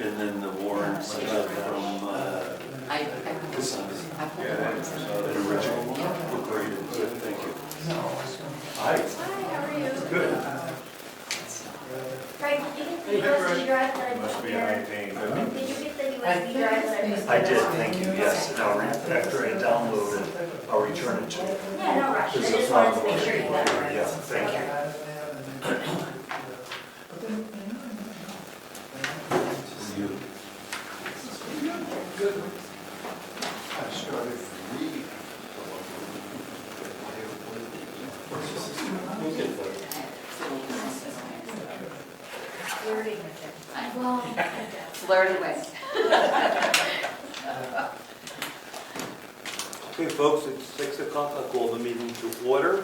And then the warrants from, the original one? Oh, great, good, thank you. Hi. Hi, how are you? Good. Frank, did you get the USB drive that I Must put be there? high pain. Did you get the USB drive that I put there? I did, thank you, yes. And after I download it, I'll return it to you. Yeah, no rush, I This is just wanted to not- make sure you got it right. Yeah, thank you. You. I started reading. Well, Blurred away. Okay, folks, it's 6 o'clock. I'll call the meeting to order.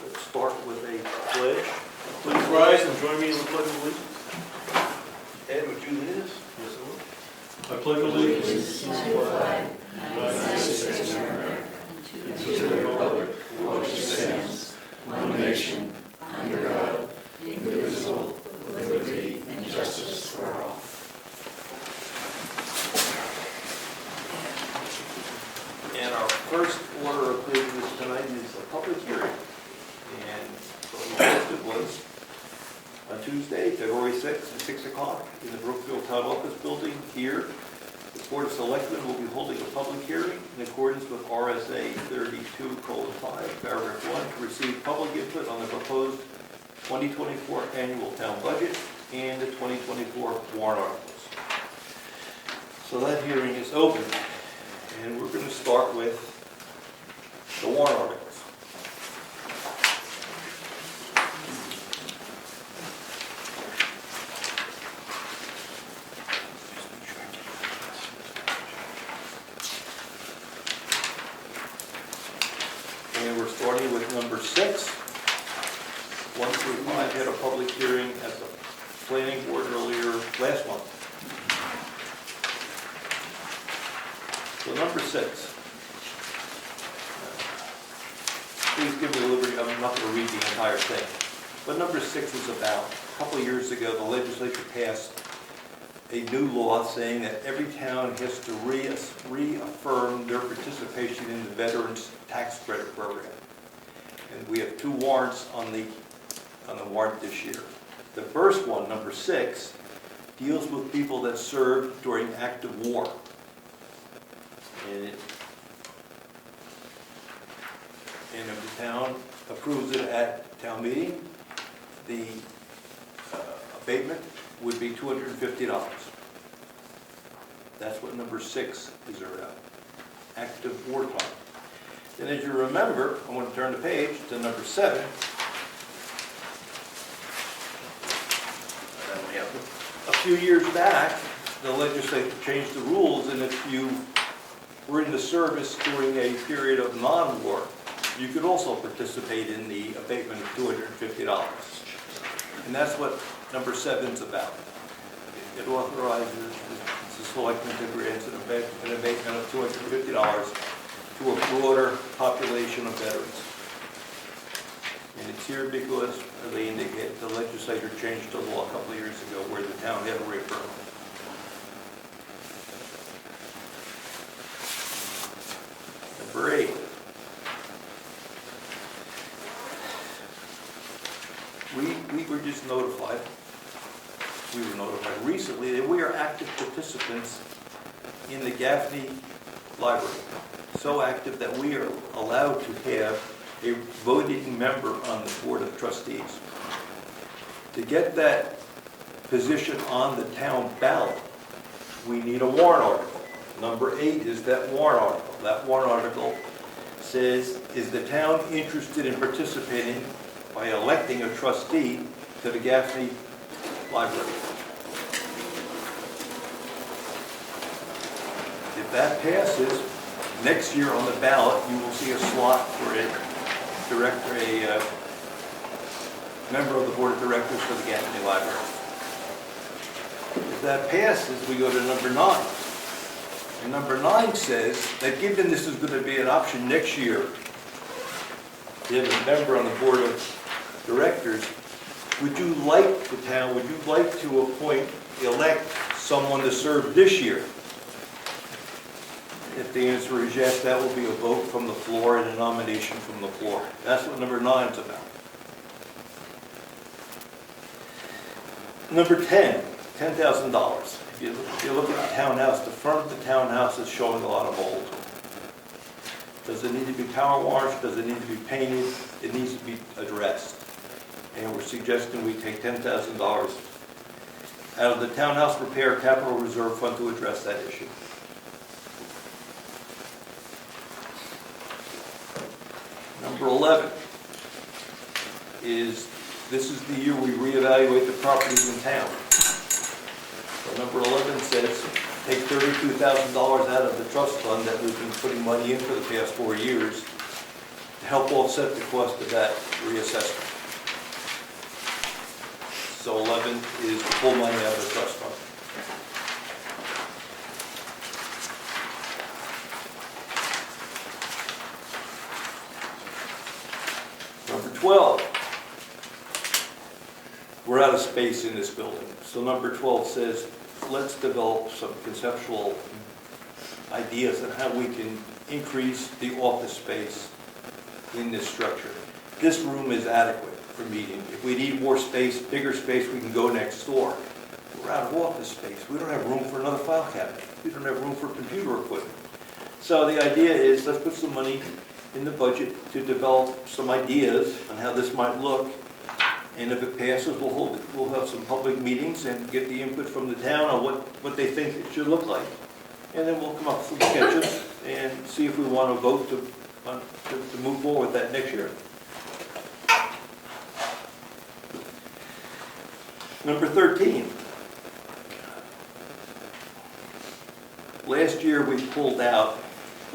Let's start with a pledge. Please rise and join me in the pledge of allegiance. Ed, would you lead us? Yes, I will. I pledge allegiance to the flag to the United States of America, and to the republic for which it stands, one nation, under God, indivisible, with liberty and justice for all. And our first order of business tonight is a public hearing. And what we posted was on Tuesday, February 6th at 6 o'clock in the Brookfield Town Office Building here. The Board of Selectmen will be holding a public hearing in accordance with RSA 32:5, paragraph 1, to receive public input on the proposed 2024 annual town budget and the 2024 warrant articles. So that hearing is open. And we're going to start with the warrant articles. And we're starting with number 6. 1 through 5 had a public hearing at the planning board earlier last month. So number 6. Please give me the liberty, I'm not going to read the entire thing. But number 6 is about, a couple of years ago, the legislature passed a new law saying that every town has to reaffirm their participation in the Veterans Tax Credit Program. And we have 2 warrants on the warrant this year. The first one, number 6, deals with people that served during active war. And if the town approves it at town meeting, the abatement would be $250. That's what number 6 is about, active wartime. And as you remember, I want to turn the page to number 7. A few years back, the legislature changed the rules, and if you were in the service during a period of non-war, you could also participate in the abatement of $250. And that's what number 7 is about. It authorizes the selectmen to grant an abatement of $250 to a broader population of veterans. And it's here because, as they indicate, the legislature changed the law a couple of years ago where the town had to reaffirm it. Number 8. We were just notified, recently that we are active participants in the Gaffney Library. So active that we are allowed to have a voting member on the Board of Trustees. To get that position on the town ballot, we need a warrant article. Number 8 is that warrant article. That warrant article says, is the town interested in participating by electing a trustee to the Gaffney Library? If that passes, next year on the ballot, you will see a slot for a member of the Board of Directors for the Gaffney Library. If that passes, we go to number 9. And number 9 says that given this is going to be an option next year, to have a member on the Board of Directors, would you like to elect someone to serve this year? If the answer is yes, that will be a vote from the floor and a nomination from the floor. That's what number 9 is about. Number 10, $10,000. If you look at the townhouse, the front of the townhouse is showing a lot of mold. Does it need to be power washed? Does it need to be painted? It needs to be addressed. And we're suggesting we take $10,000 out of the Townhouse Repair Capital Reserve Fund to address that issue. Number 11 is, this is the year we reevaluate the properties in town. So number 11 says, take $32,000 out of the trust fund that we've been putting money in for the past 4 years to help offset the cost of that reassessment. So 11 is to pull money out of the trust fund. Number 12, we're out of space in this building. So number 12 says, let's develop some conceptual ideas on how we can increase the office space in this structure. This room is adequate for meeting. If we need more space, bigger space, we can go next door. We're out of office space. We don't have room for another file cabinet. We don't have room for computer equipment. So the idea is, let's put some money in the budget to develop some ideas on how this might look. And if it passes, we'll have some public meetings and get the input from the town on what they think it should look like. And then we'll come up with some sketches and see if we want to vote to move forward with that next year. Number 13. Last year we pulled out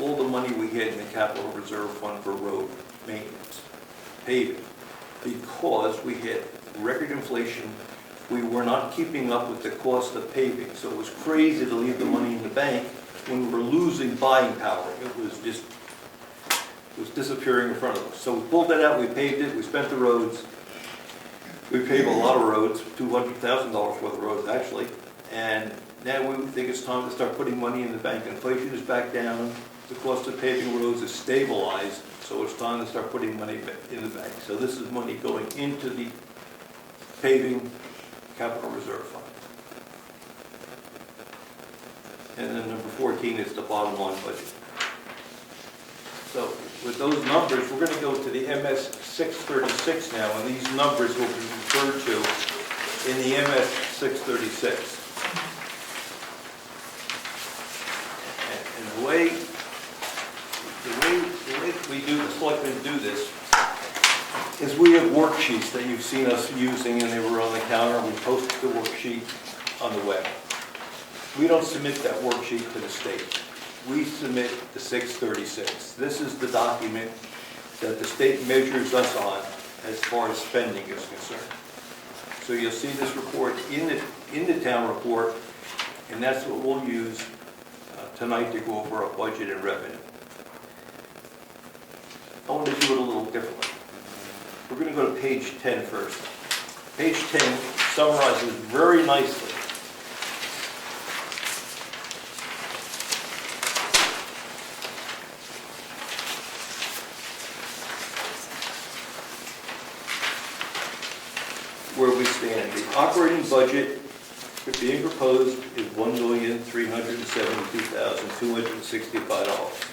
all the money we had in the Capital Reserve Fund for road maintenance, paving, because we had record inflation. We were not keeping up with the cost of paving, so it was crazy to leave the money in the bank when we were losing buying power. It was disappearing in front of us. So we pulled that out, we paved it, we spent the roads. We paved a lot of roads, $200,000 worth of roads actually, and now we think it's time to start putting money in the bank. Inflation is back down, the cost of paving roads is stabilized, so it's time to start putting money in the bank. So this is money going into the paving capital reserve fund. And then number 14 is the bottom line budget. So with those numbers, we're going to go to the MS 636 now, and these numbers will be referred to in the MS 636. And the way we do, the selectmen do this, is we have worksheets that you've seen us using, and they were on the counter. We posted the worksheet on the web. We don't submit that worksheet to the state. We submit the 636. This is the document that the state measures us on as far as spending is concerned. So you'll see this report in the town report, and that's what we'll use tonight to go over our budget and revenue. I want to do it a little differently. We're going to go to page 10 first. Page 10 summarizes very nicely where we stand. The operating budget being proposed is $1,372,265.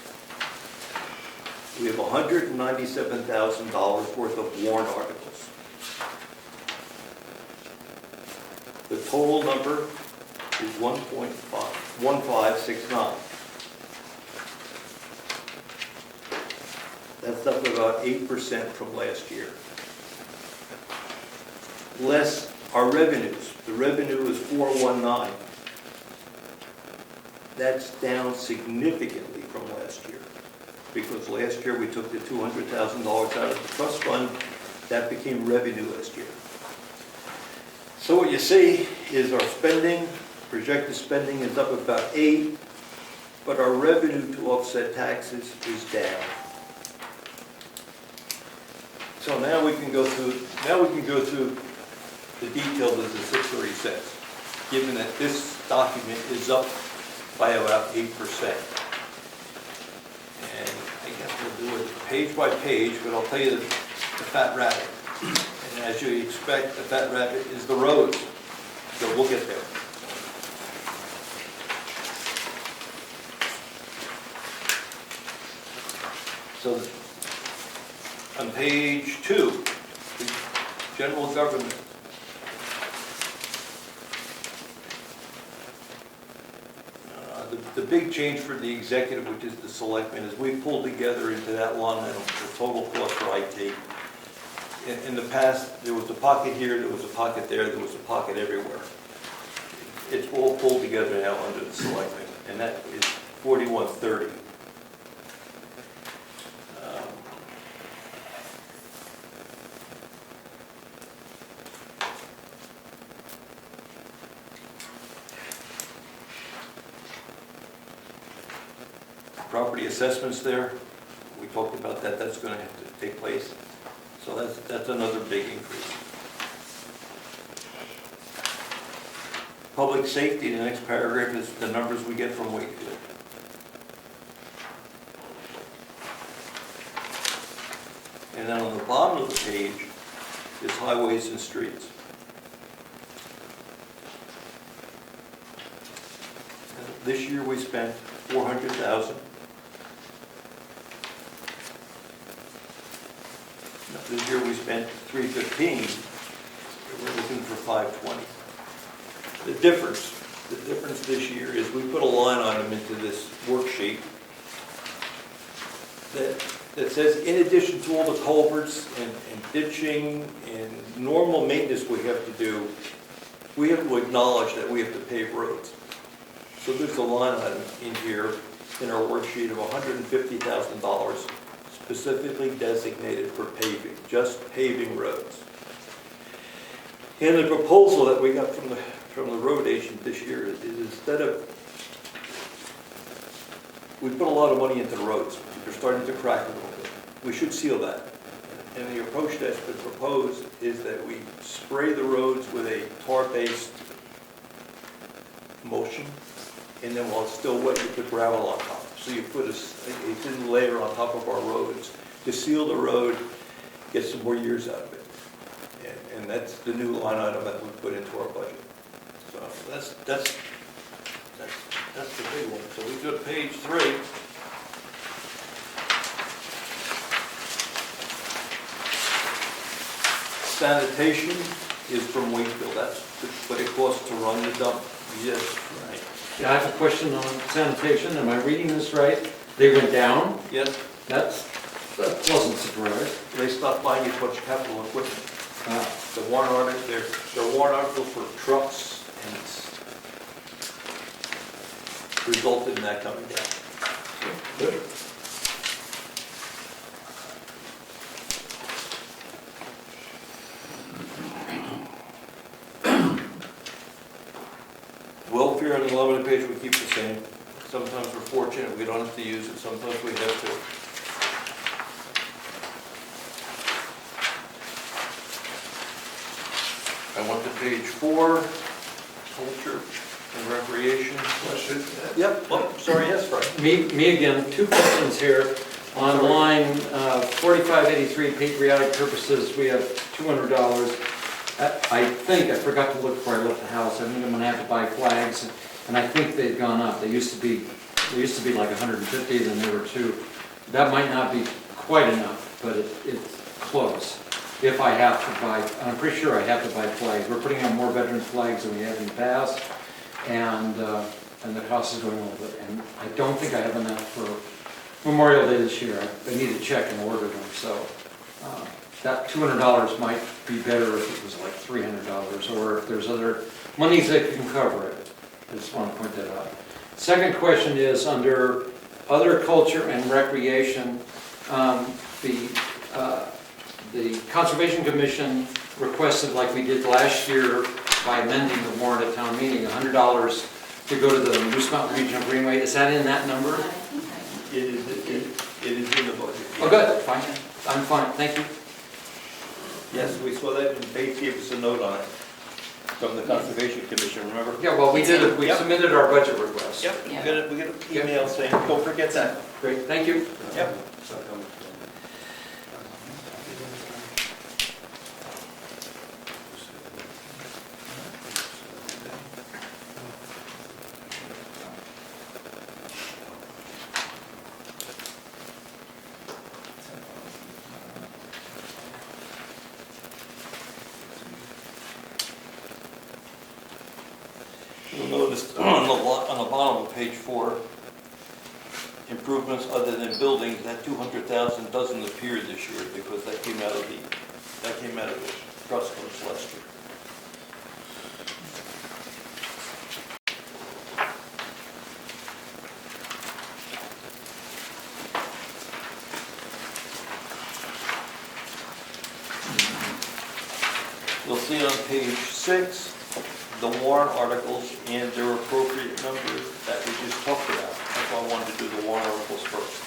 We have $197,000 worth of warrant articles. The total number is 1.1569. That's up about 8% from last year. Less our revenues. The revenue is 419. That's down significantly from last year, because last year we took the $200,000 out of the trust fund. That became revenue last year. So what you see is our spending, projected spending is up about 8, but our revenue to offset taxes is down. So now we can go through the details of the 636, given that this document is up by about 8%. And I guess we'll do it page by page, but I'll tell you the fat rabbit. And as you expect, the fat rabbit is the roads. So we'll get there. So on page 2, the general government. The big change for the executive, which is the selectmen, is we pulled together into that line item the total cost for IT. In the past, there was a pocket here, there was a pocket there, there was a pocket everywhere. It's all pulled together now under the selectmen, and that is $4130. Property assessments there, we talked about that, that's going to have to take place. So that's another big increase. Public safety, the next paragraph is the numbers we get from Wakefield. And then on the bottom of the page is highways and streets. And this year we spent $400,000. This year we spent $315. We're looking for $520. The difference this year is we put a line item into this worksheet that says, in addition to all the culverts and ditching and normal maintenance we have to do, we have to acknowledge that we have to pave roads. So there's a line item in here in our worksheet of $150,000 specifically designated for paving, just paving roads. And the proposal that we got from the road agent this year is instead of, we put a lot of money into the roads. They're starting to crack a little bit. We should seal that. And the approach that's been proposed is that we spray the roads with a tar-based emulsion, and then while it's still wet, you put gravel on top. So you put a thin layer on top of our roads to seal the road, get some more years out of it. And that's the new line item that we put into our budget. So that's the big one. So we go to page 3. Sanitation is from Wakefield. That's what it costs to run the dump. Yes, right. Yeah, I have a question on sanitation. Am I reading this right? They went down? Yes, That's a pleasant surprise. they stopped buying as much capital equipment. Ah, The warrant article, they're warrant articles for trucks, and it's resulted in that coming down. good. Welfare on the 11th page, we keep the same. Sometimes we're fortunate, we don't have to use it, sometimes we have to. I went to page 4, culture and recreation. Question? Yep, oh, sorry, yes, Frank. Me again, 2 questions here. On line 4583, patriotic purposes, we have $200. I think, I forgot to look before I left the house, I think I'm gonna have to buy flags, and I think they've gone up. They used to be like 150, then they were 2. That might not be quite enough, but it's close. If I have to buy, I'm pretty sure I have to buy flags. We're putting on more veterans flags than we have in the past, and the cost is going a little bit. And I don't think I have enough for Memorial Day this year. I need to check and order them, so that $200 might be better if it was like $300, or if there's other monies that can cover it. I just want to point that out. Second question is under other culture and recreation, the Conservation Commission requested, like we did last year by amending the warrant at town meeting, $100 to go to the Moose Mountain Regional Greenway. Is that in that number? It is in the budget. Oh, good, fine. I'm fine, thank you. Yes, we saw that, and Faith gave us a note on it. from the Conservation Commission, remember? Yeah, well, we did it, we Yep. submitted our budget request. Yep, we get an email saying, don't forget that. Great, thank you. Yep. You'll notice on the bottom of page 4, improvements other than buildings, that 200,000 doesn't appear this year because that came out of the trust funds last year. You'll see on page 6, the warrant articles and their appropriate numbers that we just talked about. That's why I wanted to do the warrant articles first.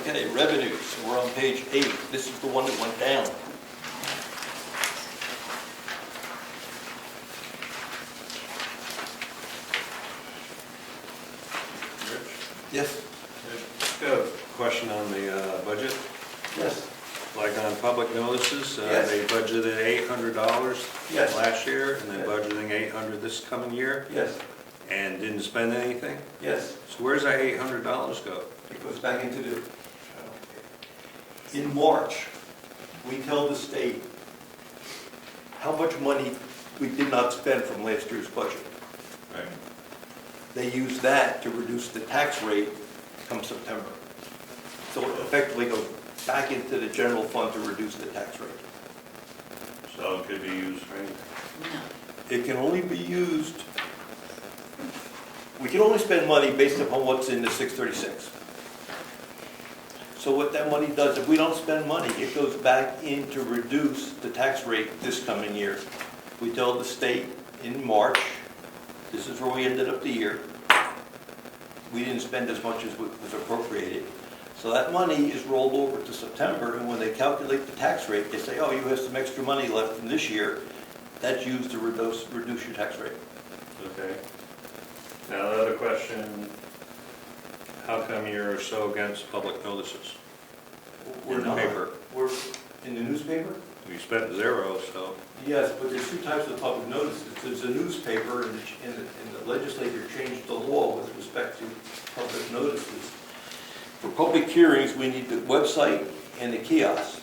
Okay, revenues, we're on page 8. This is the one that went down. Yes? Just got a question on the budget. Yes. Like on public notices, Yes. they budgeted $800 Yes. last year, and they're Yes. budgeting $800 this coming year, Yes. and didn't spend anything. Yes. So where's that $800 go? It goes back into the, in March, we tell the state how much money we did not spend from last year's budget. Right. They use that to reduce the tax rate come September. So it effectively goes back into the general fund to reduce the tax rate. So it could be used for anything. It can only be used, we can only spend money based upon what's in the 636. So what that money does, if we don't spend money, it goes back in to reduce the tax rate this coming year. We tell the state in March, this is where we ended up the year. We didn't spend as much as was appropriated. So that money is rolled over to September, and when they calculate the tax rate, they say, oh, you have some extra money left from this year. That's used to reduce your tax rate. Okay. Now the other question, how come you're so against public notices? We're In the not. paper. We're in the newspaper? We spent 0, so. Yes, but there's 2 types of public notices. There's a newspaper, and the legislature changed the law with respect to public notices. For public hearings, we need the website and the kiosk,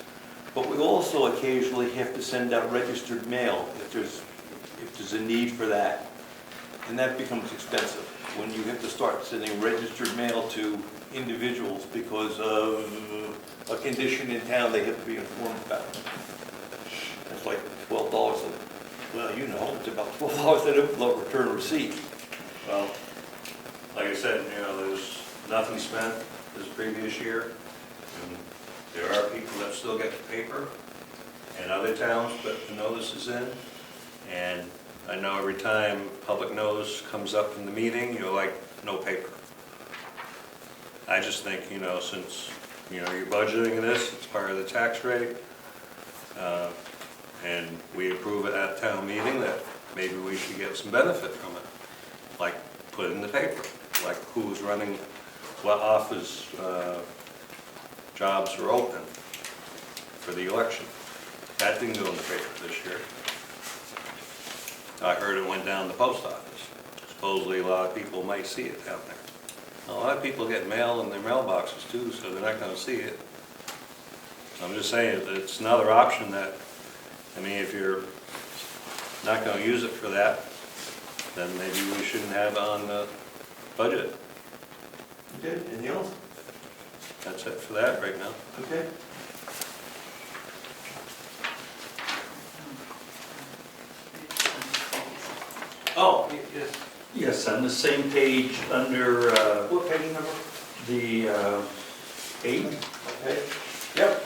but we also occasionally have to send out registered mail if there's a need for that, and that becomes expensive when you have to start sending registered mail to individuals because of a condition in town they have to be informed about. It's like $12. Well, you know, it's about $12 an envelope return receipt. Well, like I said, there's nothing spent this previous year. And there are people that still get the paper, and other towns put the notices in. And I know every time public notice comes up in the meeting, you're like, no paper. I just think, since, you're budgeting this, it's part of the tax rate, and we approve it at town meeting, that maybe we should get some benefit from it. Like, put it in the paper, like who's running, what office jobs are open for the election. That didn't go in the paper this year. I heard it went down the post office. Supposedly a lot of people might see it down there. A lot of people get mail in their mailboxes too, so they're not going to see it. So I'm just saying, it's another option that, if you're not going to use it for that, then maybe we shouldn't have it on the budget. Okay, anything else? That's it for that right now. Okay. Oh, yes. Yes, on the same page under What page number? the 8 Okay. Yep.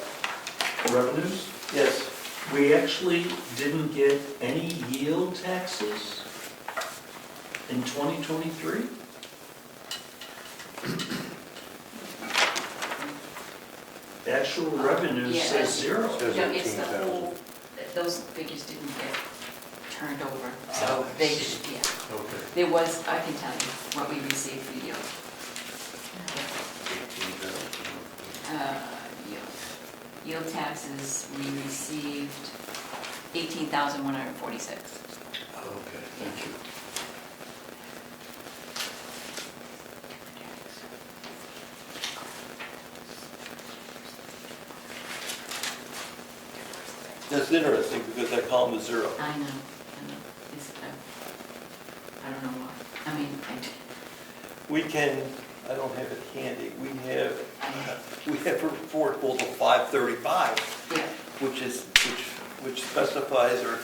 revenues, Yes. we actually didn't get any yield taxes in 2023? The actual revenue Yeah, says zero. Says No, it's the 18,000. whole, those figures didn't get turned over, Ah, so I they see. should, yeah. Okay. There was, I can tell you what we received for yield. Yield. Yield taxes, we received 18,146. Okay, thank you. That's interesting because that column is zero. I know. It's, I don't know why. I mean, We can, I don't have it handy, we have a report called the 535, yeah, which specifies or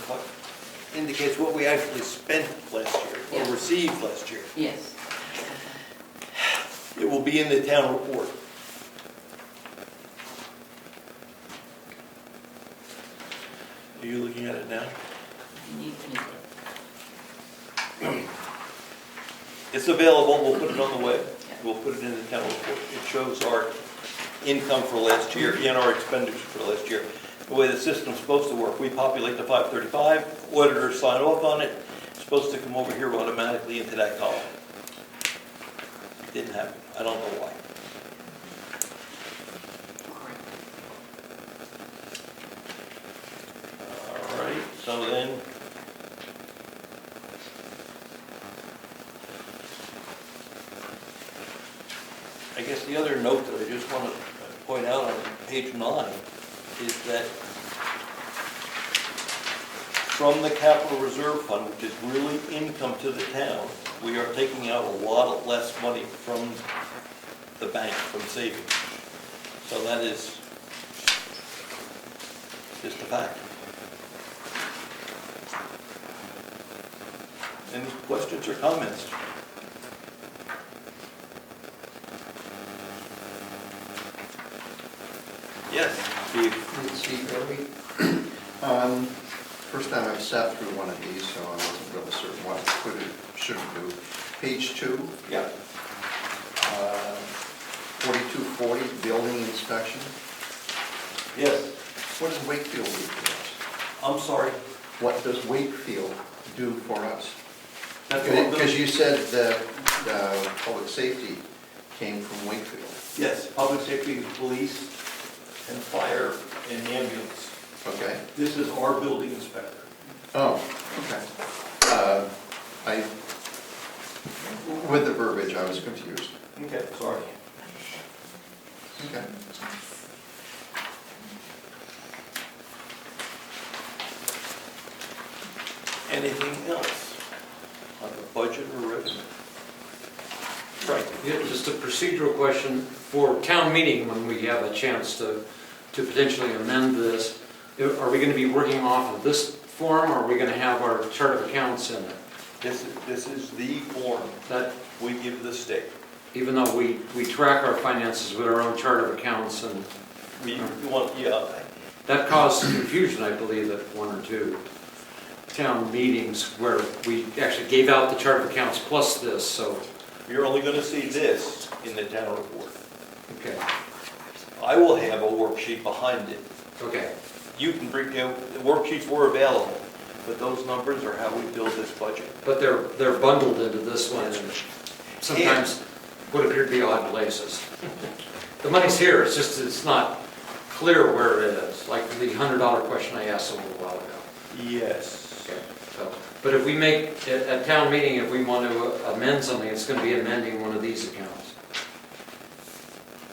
indicates what we actually spent last year Yeah. or received last year. yes. It will be in the town report. Are you looking at it now? I need to- It's available, we'll put it on the web, Yeah. we'll put it in the town report. It shows our income for last year and our expenditures for last year. The way the system's supposed to work, we populate the 535, auditors sign off on it, it's supposed to come over here automatically into that column. Didn't happen, I don't know why. Correct. All right, so then, I guess the other note that I just want to point out on page 9 is that from the capital reserve fund, which is really income to the town, we are taking out a lot less money from the bank, from savings. So that is just a fact. Any questions or comments? Yes, Steve. Steve Early. First time I've sat through one of these, so I wasn't real certain what I could or shouldn't do. Page 2, Yeah. 4240, building inspection. Yes. What does Wakefield do for us? I'm sorry. What does Wakefield do for us? That's what I'm Because doing. you said that public safety came from Wakefield. Yes, public safety, police, and fire, and ambulance. Okay. This is our building inspector. Oh, okay. With the verbiage, I was confused. Okay, sorry. Okay. Anything else on the budget or revenue? Right. Yeah, just a procedural question for town meeting, when we have a chance to potentially amend this, are we going to be working off of this form, or are we going to have our chart of accounts in it? This is the form That, we give the state. even though we track our finances with our own chart of accounts, and We want, yeah, that caused confusion, I believe, at one or two town meetings where we actually gave out the chart of accounts plus this, so, you're only gonna see this in the town report. okay, I will have a worksheet behind it. okay. You can bring, the worksheets were available, but those numbers are how we build this budget. But they're bundled into this one, and sometimes would appear to be odd places. The money's here, it's just, it's not clear where it is, like the $100 question I asked a little while ago. Yes. Okay, so, but if we make, at town meeting, if we want to amend something, it's going to be amending one of these accounts.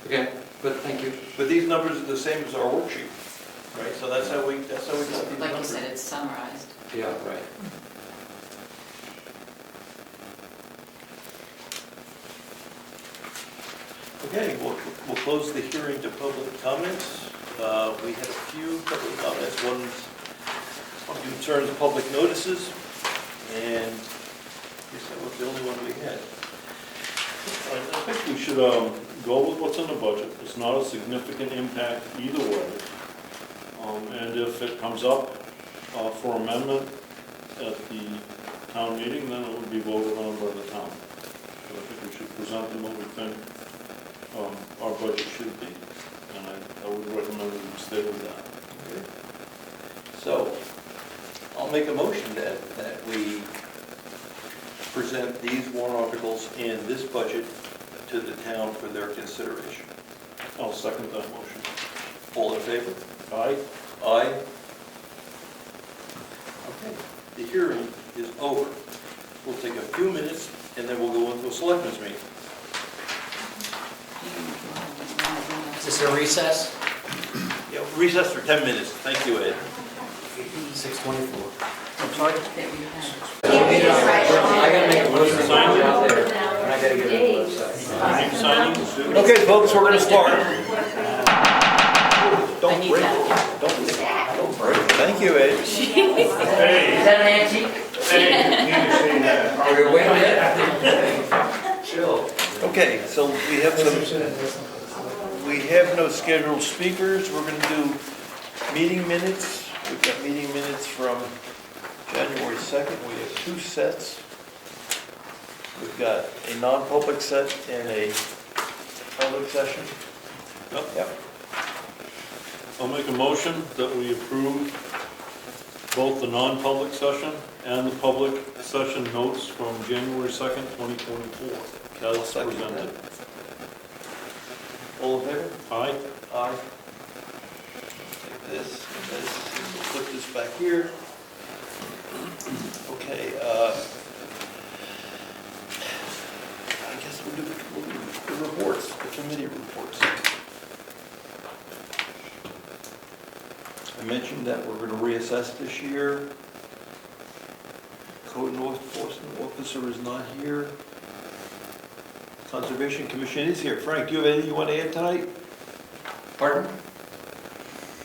Okay, but thank you. But these numbers are the same as our worksheet, right? So that's how we got these numbers. Like you said, it's summarized. Yeah, right. Okay, we'll close the hearing to public comments. We had a few public comments. One concerns public notices, and guess that was the only one we had. I think we should go with what's in the budget. It's not a significant impact either way. And if it comes up for amendment at the town meeting, then it would be voted on by the town. But I think we should present them what we think our budget should be. And I would recommend that we stay with that. Okay. So, I'll make a motion that we present these warrant articles in this budget to the town for their consideration. I'll second that motion. All in favor? Aye? Aye. Okay, the hearing is over. We'll take a few minutes and then we'll go into a selectmen's meeting. Is this a recess? Yeah, recess for 10 minutes. Thank you, Ed. 6:24. I'm sorry? I gotta make a motion to sign out there, and I gotta get it to the website. Name signing? Okay, folks, we're gonna start. I need that. Don't break. Thank you, Ed. Is that an antique? Are we waiting yet? Chill. Okay, so we have no scheduled speakers. We're gonna do meeting minutes. We've got meeting minutes from January 2nd. We have two sets. We've got a non-public set and a public session. Yep. I'll make a motion that we approve both the non-public session and the public session notes from January 2nd, 2024, as presented. All in favor? Aye? Aye. Take this and this, and we'll put this back here. Okay, I guess we'll do the reports, the committee reports. I mentioned that we're going to reassess this year. Code enforcement officer is not here. Conservation Commission is here. Frank, do you have anything you want to add tonight? Pardon?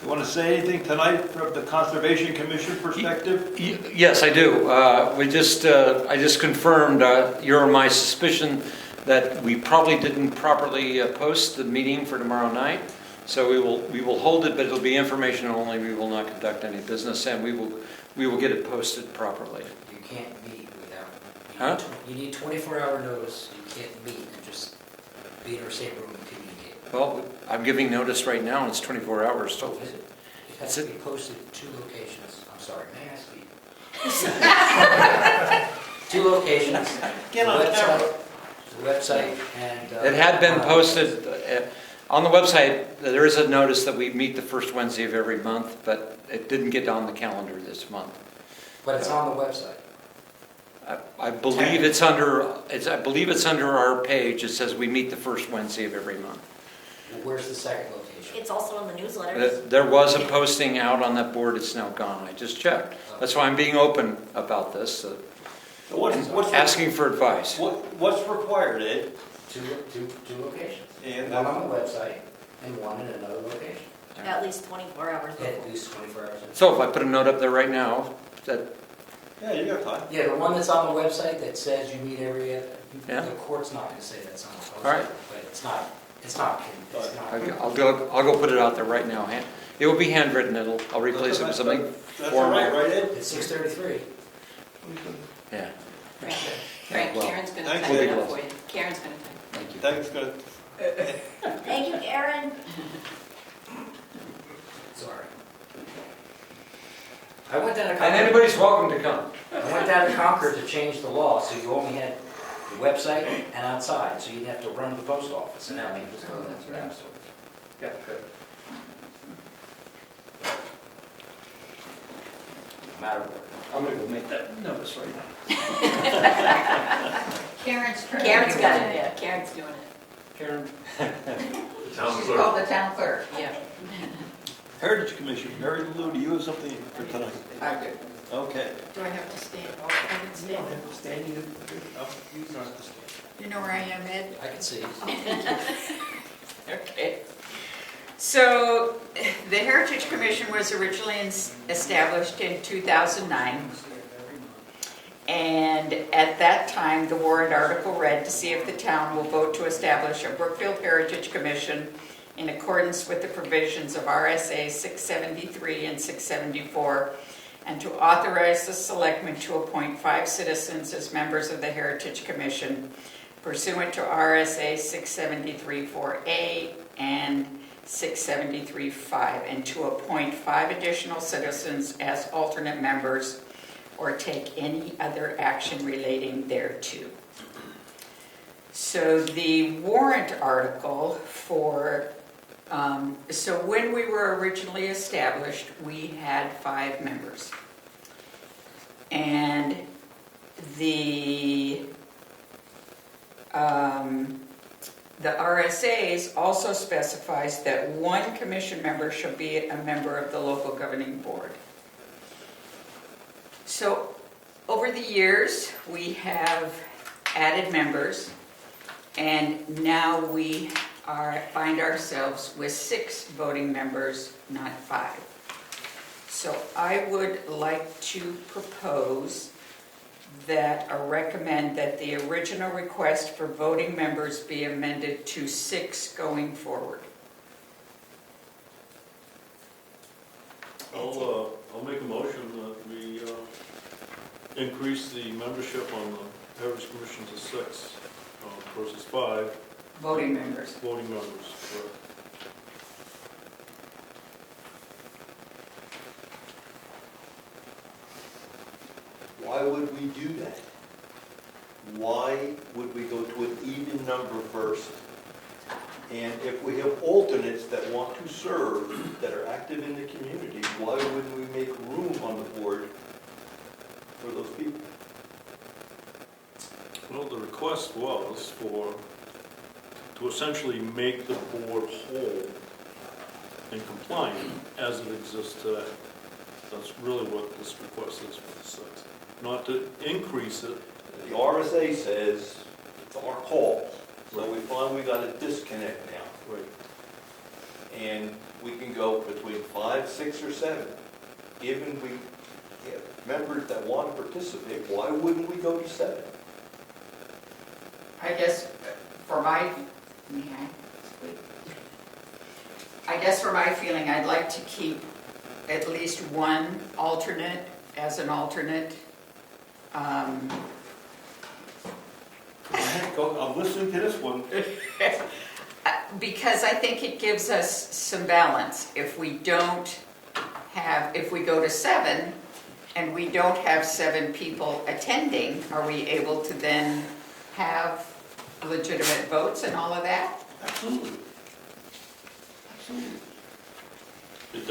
You want to say anything tonight from the Conservation Commission perspective? Yes, I do. I just confirmed your and my suspicion that we probably didn't properly post the meeting for tomorrow night. So we will hold it, but it'll be information only. We will not conduct any business, and we will get it posted properly. You can't meet without, Huh? you need 24-hour notice. You can't meet and just be in our same room and communicate. Well, I'm giving notice right now, and it's 24 hours, so. Is it? It has to be posted at 2 locations. I'm sorry, may I speak? 2 locations. Get on camera. The website and... It had been posted on the website. There is a notice that we meet the first Wednesday of every month, but it didn't get on the calendar this month. But it's on the website. I believe it's under our page. It says we meet the first Wednesday of every month. Where's the second location? It's also in the newsletters. There was a posting out on that board. It's now gone. I just checked. That's why I'm being open about this, So what's asking for advice. what's required, Ed? Two locations. And One on the website and one in another location. At least 24 hours before. At least 24 hours. So if I put a note up there right now, that, yeah, you got time. Yeah, the one that's on the website that says you meet every, Yeah. the court's not going to say that's on the website. All right. But it's not. I'll go put it out there right now. It will be handwritten. I'll replace it with something That's formal. all right, Ed? It's 6:33. Yeah. Frank, Karen's going to Thanks, type it Ed. up for you. Karen's going to type. Thank you. Thanks, good. Thank you, Aaron. Sorry. I went down to And Concord. anybody's welcome to come. I went down to Concord to change the law, so you only had the website and outside, so you'd have to run to the post office, and now you just go to the app store. Yeah, good. No matter what. I'm gonna go make that notice right now. Karen's got it, yeah, Karen's doing it. Karen? She's called the town clerk. Yeah. Heritage Commission, Mary Lou, do you have something for tonight? I do. Okay. Do I have to stand? I can stand. Stand, you don't have to stand. You know where I am, Ed? I can see. Okay. So the Heritage Commission was originally established in 2009. And And at that time, the warrant article read to see if the town will vote to establish a Brookfield Heritage Commission in accordance with the provisions of RSA 673 and 674, and to authorize the selectmen to appoint 5 citizens as members of the Heritage Commission pursuant to RSA 673-4A and 673-5, and to appoint 5 additional citizens as alternate members or take any other action relating thereto. So the warrant article for, so when we were originally established, we had 5 members. And the RSAs also specifies that 1 commission member shall be a member of the local governing board. So over the years, we have added members, and now we find ourselves with 6 voting members, not 5. So I would like to propose that, or recommend that the original request for voting members be amended to 6 going forward. I'll make a motion that we increase the membership on the Heritage Commission to 6 versus 5 Voting members. voting members. Correct. Why would we do that? Why would we go to an even number first? And if we have alternates that want to serve, that are active in the community, why wouldn't we make room on the board for those people? Well, the request was to essentially make the board whole and compliant as it exists today. That's really what this request is for the 6. Not to increase it. The RSA says it's our call, so we find we got a disconnect now. Right. And we can go between 5, 6, or 7. Given we have members that want to participate, why wouldn't we go to 7? I guess for my, feeling, I'd like to keep at least 1 alternate as an alternate. I'm listening to this one. Because I think it gives us some balance. If we go to 7 and we don't have 7 people attending, are we able to then have legitimate votes and all of that? Absolutely. Absolutely. It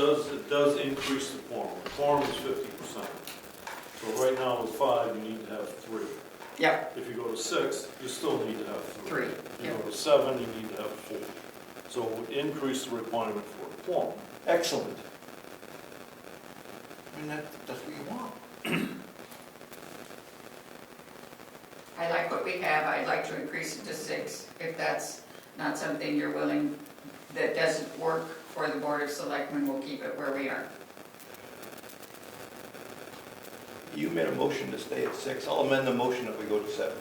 does increase the quorum. The quorum is 50%. So right now with 5, you need to have 3. Yep. If you go to 6, you still need to have 3. 3. If you Yep. go to 7, you need to have 4. So it would increase the requirement for a quorum. Excellent. I mean, that's what you want. I like what we have. I'd like to increase it to 6. If that's not something you're willing, that doesn't work for the Board of Selectmen, we'll keep it where we are. You made a motion to stay at 6. I'll amend the motion if we go to 7.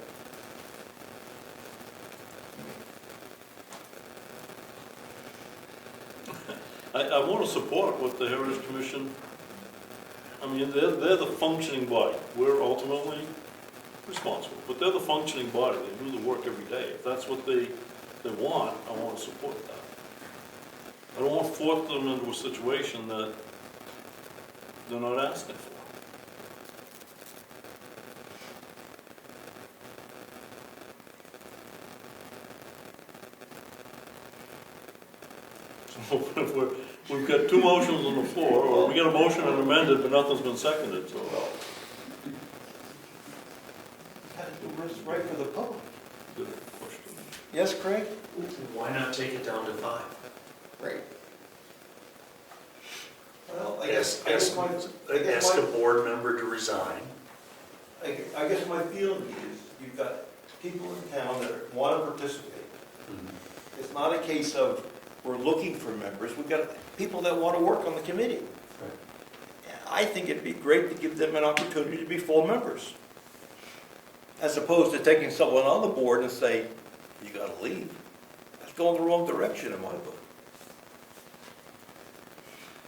I want to support what the Heritage Commission, I mean, they're the functioning body. We're ultimately responsible, but they're the functioning body. They do the work every day. If that's what they want, I want to support that. I don't want to force them into a situation that they're not asking for. So if we've got 2 motions on the floor, or we got a motion and amended, but nothing's been seconded, so. Got to do what's right for the public. Good question. Yes, Craig? Why not take it down to 5? Right. Well, Ask a board member to resign. I guess my feeling is you've got people in town that want to participate. It's not a case of we're looking for members. We've got people that want to work on the committee. I think it'd be great to give them an opportunity to be full members. as opposed to taking someone on the board and say, you gotta leave. That's going the wrong direction in my book.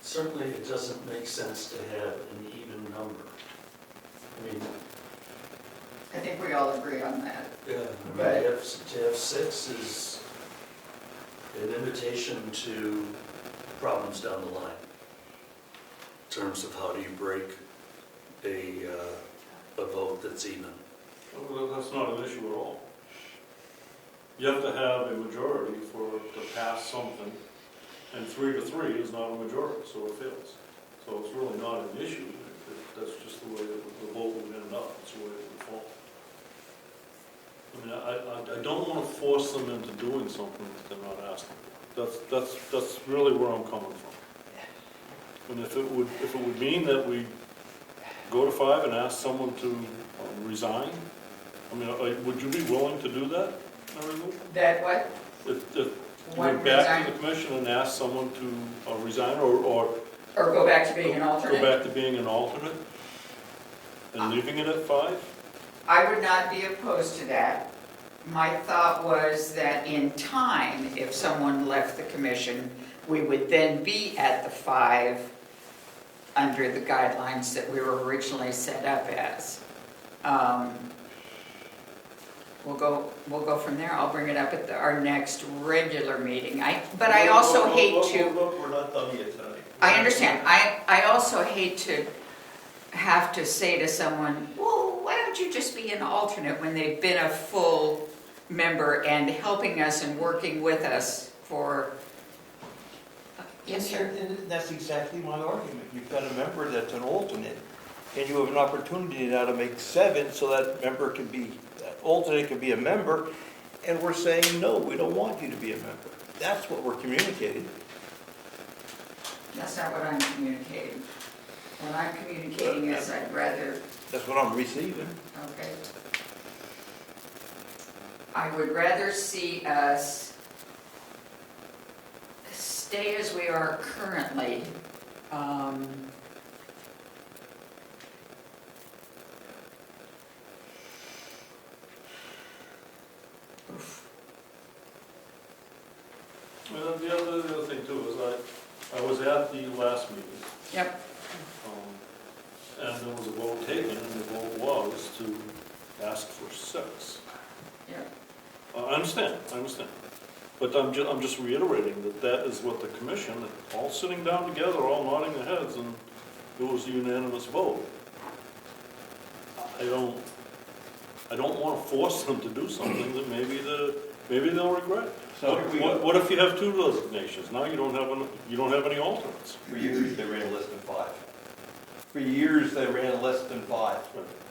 Certainly, it doesn't make sense to have an even number. I mean, I think we all agree on that. yeah, to have 6 is an invitation to problems down the line. In terms of how do you break a vote that's even. Well, that's not an issue at all. You have to have a majority to pass something, and 3 to 3 is not a majority, so it fails. So it's really not an issue. That's just the way that the vote would end up. It's the way it would fall. I mean, I don't want to force them into doing something that they're not asking. That's really where I'm coming from. And if it would mean that we go to 5 and ask someone to resign, I mean, would you be willing to do that, Mary Lou? That what? If One went back to resign? the commission and asked someone to resign or Or go back to being an go alternate? back to being an alternate and leaving it at 5? I would not be opposed to that. My thought was that in time, if someone left the commission, we would then be at the 5 under the guidelines that we were originally set up as. We'll go from there. I'll bring it up at our next regular meeting. But I also hate to. Look, we're not done yet tonight. I understand. I also hate to have to say to someone, well, why don't you just be an alternate when they've been a full member and helping us and working with us for. Yes, sir. And that's exactly my argument. You've got a member that's an alternate, and you have an opportunity now to make 7 so that alternate can be a member, and we're saying, no, we don't want you to be a member. That's what we're communicating. That's not what I'm communicating. What I'm communicating is I'd rather, That's what I'm receiving. okay. I would rather see us stay as we are currently. Well, the other thing too is I was at the last meeting. Yep. And there was a vote taken, and the vote was to ask for 6. Yep. I understand. But I'm just reiterating that is what the commission, all sitting down together, all nodding their heads, and it was a unanimous vote. I don't want to force them to do something that maybe they'll regret. So What if you have 2 resignations? Now you don't have any alternates. For years, they ran less than 5. For years, they ran less than 5,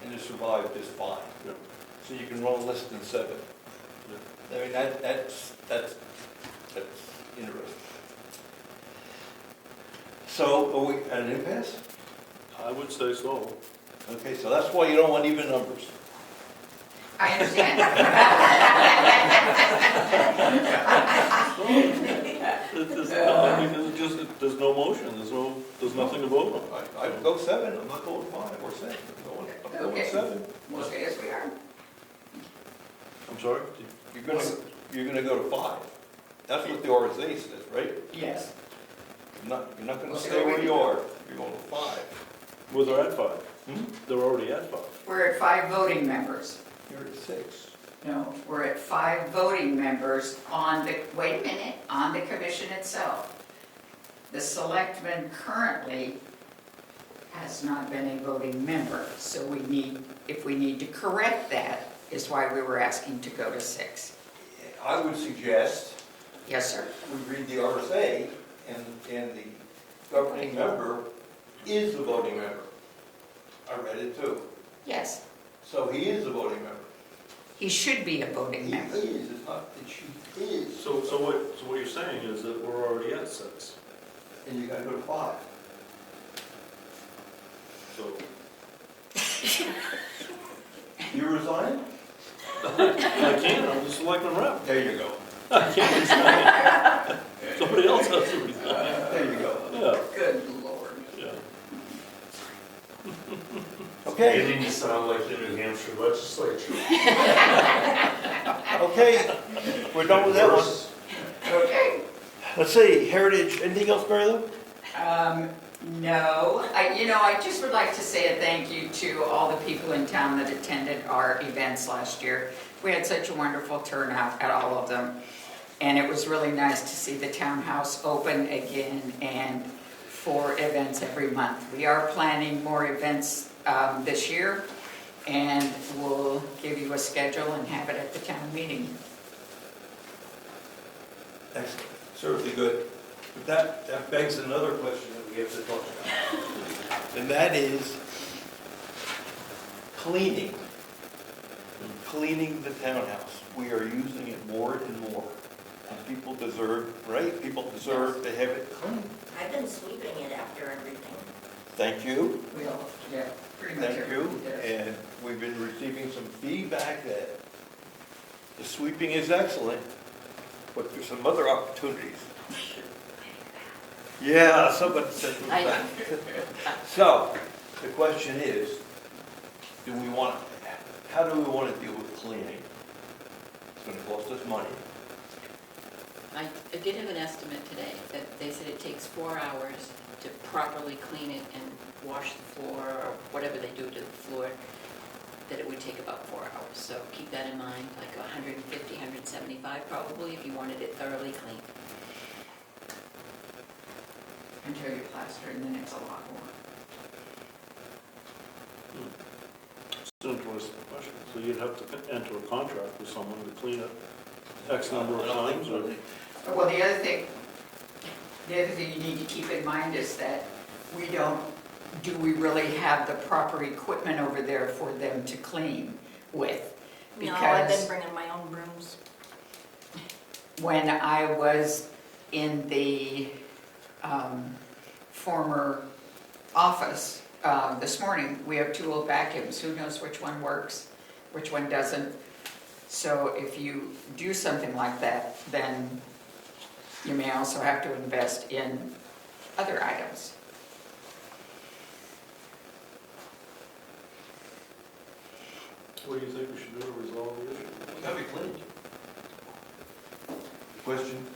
and they survived just fine. Yeah. So you can run less than 7. I mean, that's interesting. So, are we at an impasse? I would say so. Okay, so that's why you don't want even numbers. I understand. There's no motion, there's nothing to vote on. I'd go 7, I'm not going 5 or 6, I'm going Okay. 7. We'll stay as we are. I'm sorry? You're gonna go to 5. That's what the RSA says, right? Yes. You're not gonna We'll see stay what we where can you do. are, you're going to 5. Well, they're at 5. They're already at 5. We're at 5 voting members. You're at 6. No, we're at 5 voting members on the, wait a minute, on the commission itself. The selectman currently has not been a voting member, so if we need to correct that, is why we were asking to go to 6. I would suggest Yes, sir. we read the RSA, and the governing member is the voting member. I read it too. Yes, So he is the voting member. he should be a voting He member. is, it's not that she is. So what you're saying is that we're already at 6. And you gotta go to 5. So You resign? I can't, I'm the selectman rep. There you go. I can't resign. Somebody else has to resign. There you go. Yeah, Good Lord. yeah. Okay, Beginning to sound like the New Hampshire legislature. okay, we're done with that one. Worse. Okay. Let's see, Heritage, anything else, Mary Lou? No, I just would like to say a thank you to all the people in town that attended our events last year. We had such a wonderful turnout at all of them. And it was really nice to see the townhouse open again and for events every month. We are planning more events this year, and we'll give you a schedule and have it at the town meeting. Excellent, certainly good. But that begs another question that we have to talk about. And that is cleaning. Cleaning the townhouse. We are using it more and more. And people deserve, right? People deserve to have it clean. I've been sweeping it after everything. Thank you. We all, yeah, pretty much Thank you. everything does. And we've been receiving some feedback that the sweeping is excellent, but there's some other opportunities. Yeah, somebody said that. So, the question is, how do we want to deal with cleaning? It's going to cost us money. I did have an estimate today that they said it takes 4 hours to properly clean it and wash the floor or whatever they do to the floor, that it would take about 4 hours. So keep that in mind, like 150, 175 probably if you wanted it thoroughly clean. Until you plaster, and then it's a lot more. It's an interesting question. So you'd have to enter a contract with someone to clean it X number of times, or? Well, the other thing you need to keep in mind is that do we really have the proper equipment over there for them to clean with? No, I've been Because bringing my own brooms. when I was in the former office this morning, we have 2 old vacuums. Who knows which one works, which one doesn't? So if you do something like that, then you may also have to invest in other items. What do you think we should do to resolve the issue? Gotta be clean. Question?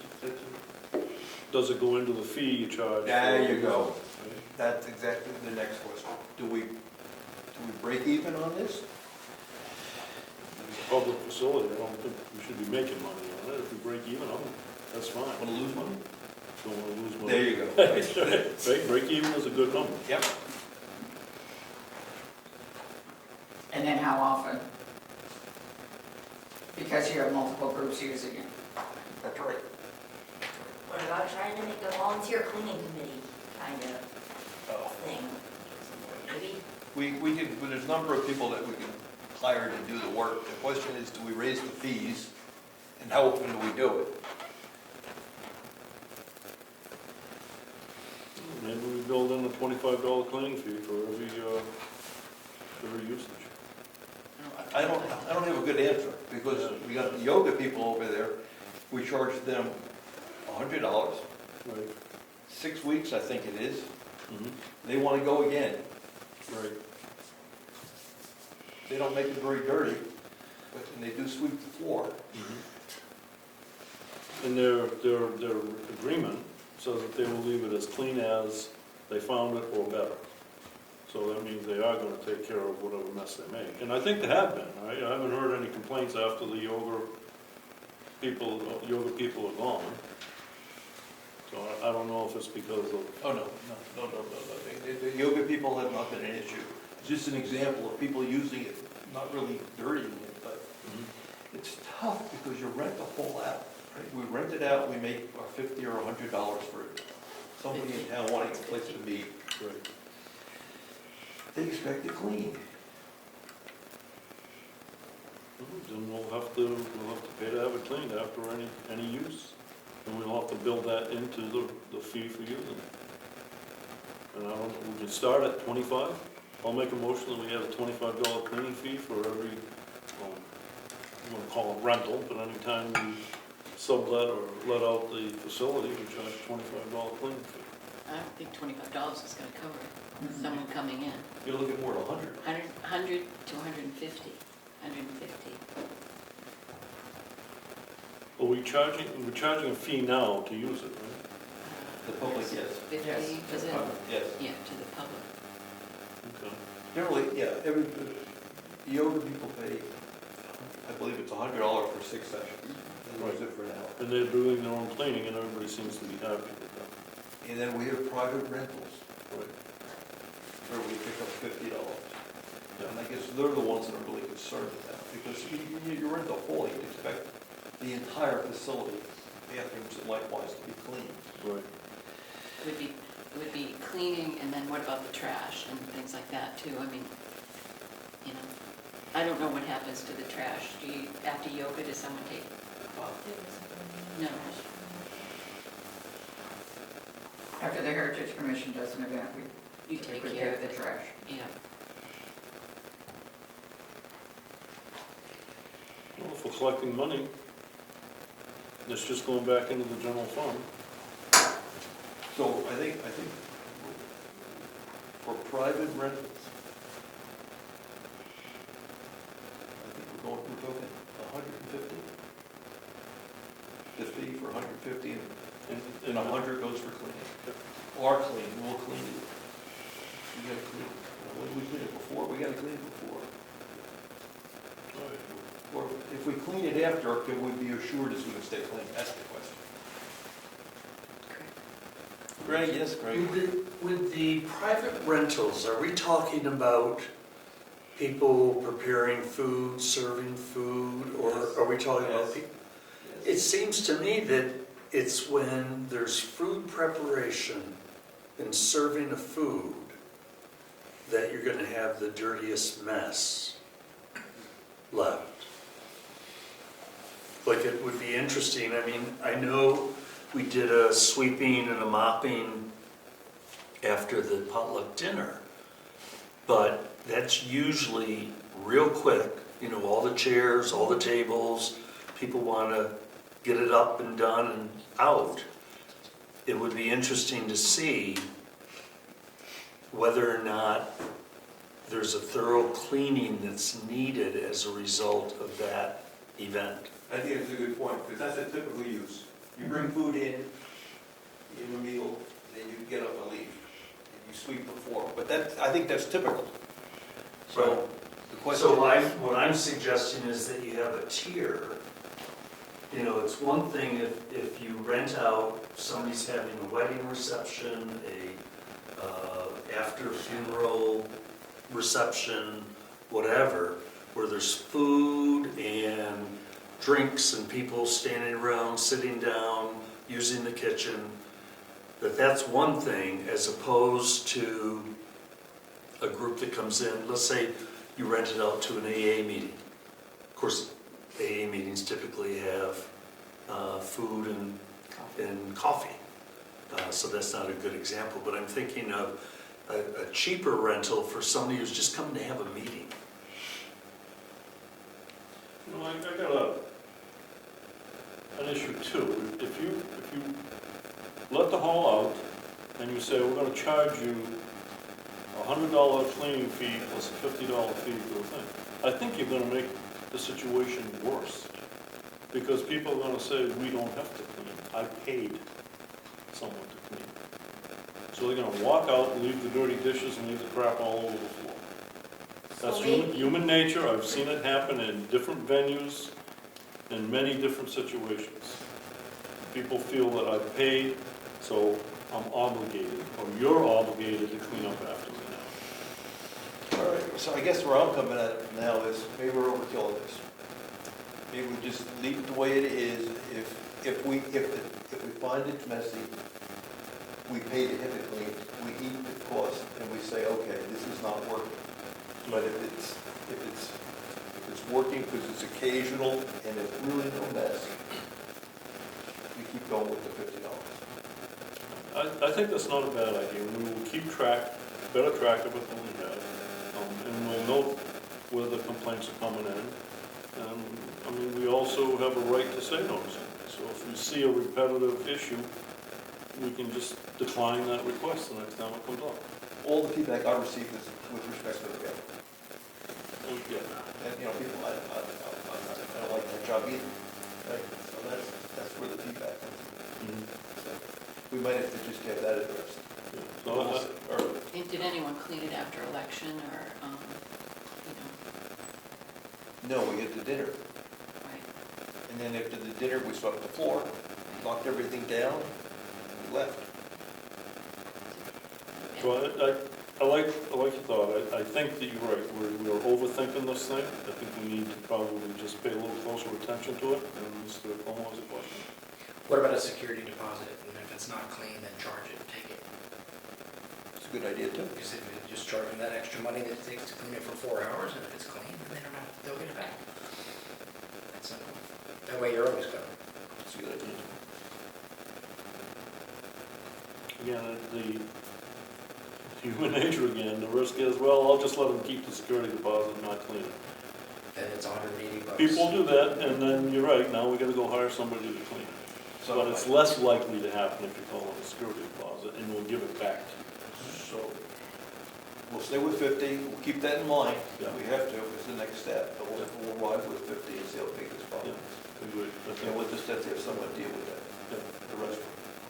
Does it go into the fee you charge? There you go. That's exactly the next question. Do we break even on this? It's a public facility, I don't think we should be making money on it. If we break even on it, that's fine. Want to lose money? Don't want to lose money. There you go. Right, break even is a good number. Yep. And then how often? Because you have multiple groups using it. That's right. What about trying to make a volunteer cleaning committee kind of thing? Maybe? We can, there's a number of people that we can hire to do the work. The question is, do we raise the fees, and how often do we do it? Maybe we build in a $25 cleaning fee for every usage. I don't have a good answer, because we got the yoga people over there, we charge them $100, Right. 6 weeks, I think it is. Mhm. They want to go again. Right. They don't make it very dirty, but and they do sweep the floor. And their agreement says that they will leave it as clean as they found it or better. So that means they are going to take care of whatever mess they make. And I think they have been, right? I haven't heard any complaints after the yoga people are gone. So I don't know if it's because of... Oh, no. The yoga people have not been an issue. It's just an example of people using it, not really dirtying it, but it's tough because you rent the whole out. Right? We rent it out, we make our $50 or $100 for it. Somebody in town wanting a place to meet. Right. They expect it clean. Then we'll have to pay to have it cleaned after any use. And we'll have to build that into the fee for using it. And we can start at 25. I'll make a motion that we have a $25 cleaning fee for every, I'm gonna call it rental, but anytime we sublet or let out the facility, we charge $25 cleaning fee. I don't think $25 is going to cover it. someone coming in. You're looking more at 100. 100 to 150, 150. Well, we're charging a fee now to use it, right? The public, yes. 50, Yes, was to it? the public. Yes. Yeah, to the public. Okay. Generally, yeah, yoga people pay, I believe it's $100 for 6 sessions. They use it for an hour. And they're doing their own cleaning, and everybody seems to be happy with that. And then we have private rentals, Right. where we pick up $50. And I guess they're the ones that are really concerned with that, because you rent a hall, you'd expect the entire facility, bathrooms and likewise, to be clean. Right. It would be cleaning, and then what about the trash and things like that too? I mean, you know, I don't know what happens to the trash. After yoga, does someone take? No. After the Heritage Commission does an event, You take we care of get it. the trash. Yeah. Well, if we're collecting money, it's just going back into the general fund. So I think for private rentals, I think we're talking 150. The fee for 150 and 100 goes for cleaning. Or clean, we'll clean it. We gotta clean it. When we clean it before, we gotta clean it before. Or if we clean it after, can we be assured it's gonna stay clean? That's the question. Greg, yes, Greg. With the private rentals, are we talking about people preparing food, serving food, or Yes. are we talking about Yes. people? It seems to me that it's when there's food preparation and serving of food that you're going to have the dirtiest mess left. Like, it would be interesting, I mean, I know we did a sweeping and a mopping after the potluck dinner, but that's usually real quick, you know, all the chairs, all the tables, people want to get it up and done and out. It would be interesting to see whether or not there's a thorough cleaning that's needed as a result of that event. I think it's a good point, because that's a typical use. You bring food in, you have a meal, then you get up and leave, and you sweep the floor. But I think that's typical. So the question So is, what I'm suggesting is that you have a tier. You know, it's one thing if you rent out, somebody's having a wedding reception, after funeral reception, whatever, where there's food and drinks and people standing around, sitting down, using the kitchen, that's one thing, as opposed to a group that comes in, let's say you rent it out to an AA meeting. Of course, AA meetings typically have food and coffee, so that's not a good example, but I'm thinking of a cheaper rental for somebody who's just coming to have a meeting. You know, I got an issue too. If you let the hall out and you say, we're gonna charge you a $100 cleaning fee plus a $50 fee for the thing, I think you're gonna make the situation worse. Because people are gonna say, we don't have to clean, I paid someone to clean. So they're gonna walk out and leave the dirty dishes and leave the crap all over the floor. That's So human nature, I've seen it happen in different venues, in many different situations. People feel that I paid, so I'm obligated, or you're obligated to clean up after me now. all right, so I guess where I'm coming at it now is, maybe we're overkilling this. Maybe we just leave it the way it is. If we find it messy, we pay to have it cleaned, we eat the cost, and we say, okay, this is not working. But if it's working because it's occasional and it's really no mess, we keep going with the $50. I think that's not a bad idea. We will keep better track of it than we have. And we'll note where the complaints are coming in. And, I mean, we also have a right to say no to something. So if we see a repetitive issue, we can just decline that request the next time it comes up. all the feedback I received is with respect to the guy. Yeah. And, you know, people, I don't like that job either, right? So that's where the feedback comes. Mhm. We might have to just get that addressed. Yeah. So, Or- And did anyone clean it after election or, No, we had the dinner, right? and then after the dinner, we swept the floor, knocked everything down, and we left. So I like your thought. I think that you're right. We're overthinking this thing. I think we need to probably just pay a little closer attention to it. And Mr. Comeau has a question. What about a security deposit? And if it's not clean, then charge it, take it. It's a good idea too. Because if you just charge them that extra money that it takes to clean it for 4 hours, and if it's clean, then they'll get it back. That's simple. That way you're always covered. It's a good idea. Again, the human nature again, the risk is, well, I'll just let them keep the security deposit and not clean it. Then it's $180. People do that, and then you're right, now we gotta go hire somebody to clean it. But it's less likely to happen if you call it a security deposit, and we'll give it back to you. So, we'll stay with 50, we'll keep that in mind, Yeah. we have to, it's the next step, but we'll ride with 50 and see how big this problem is. Agreed. And we'll just have to have someone deal with that, Yeah. the rest. I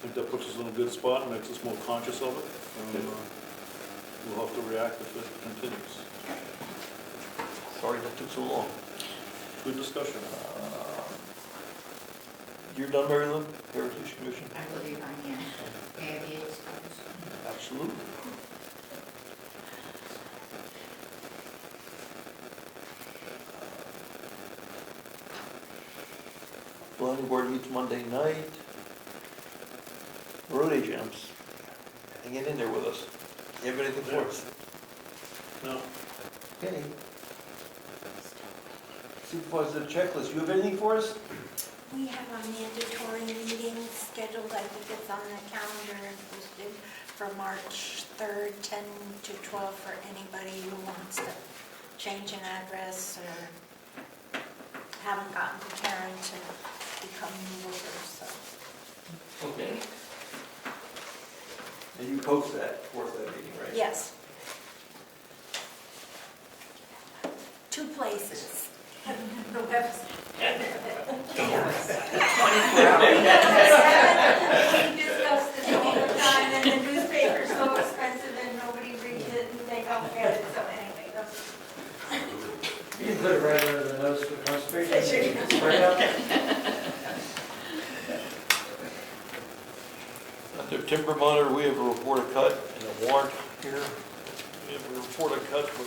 think that puts us in a good spot and makes us more conscious of it. And we'll have to react if it continues. Sorry that took so long. Good discussion. You're done, Mary Lou? Heritage Commission? I believe I am. May I be excused? Absolutely. Planning board meets Monday night. Road agents, hanging in there with us. You have anything for us? No. Okay. Supervisor checklist, you have anything for us? We have a mandatory meeting scheduled, I think it's on the calendar and posted for March 3rd, 10 to 12 for anybody who wants to change an address or haven't gotten to Karen to become new voters, so. Okay. And you post that for that meeting, right? Yes. 2 places. The website. 24 hours. We discussed this all the time, and the newspaper's so expensive and nobody reads it and they don't get it, so anyway, that's. You can put it right under the nose for conservation. Right up. Under timber monitor, we have a report of cut and a warrant here. We have a report of cut for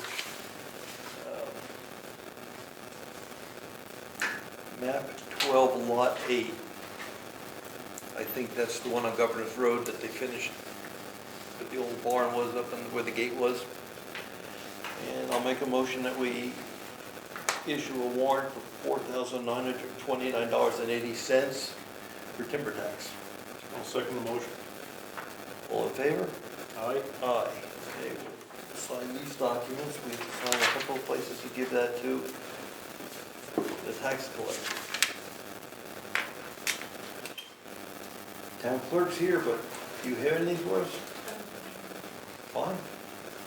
map 12, lot 8. I think that's the one on Governor's Road that they finished, that the old barn was up and where the gate was. And I'll make a motion that we issue a warrant for $4,929.80 for timber tax. I'll second the motion. All in favor? Aye. Aye. Okay, we'll sign these documents. We have to sign a couple of places to give that to the tax collector. Town clerk's here, but do you have anything for us? Fine.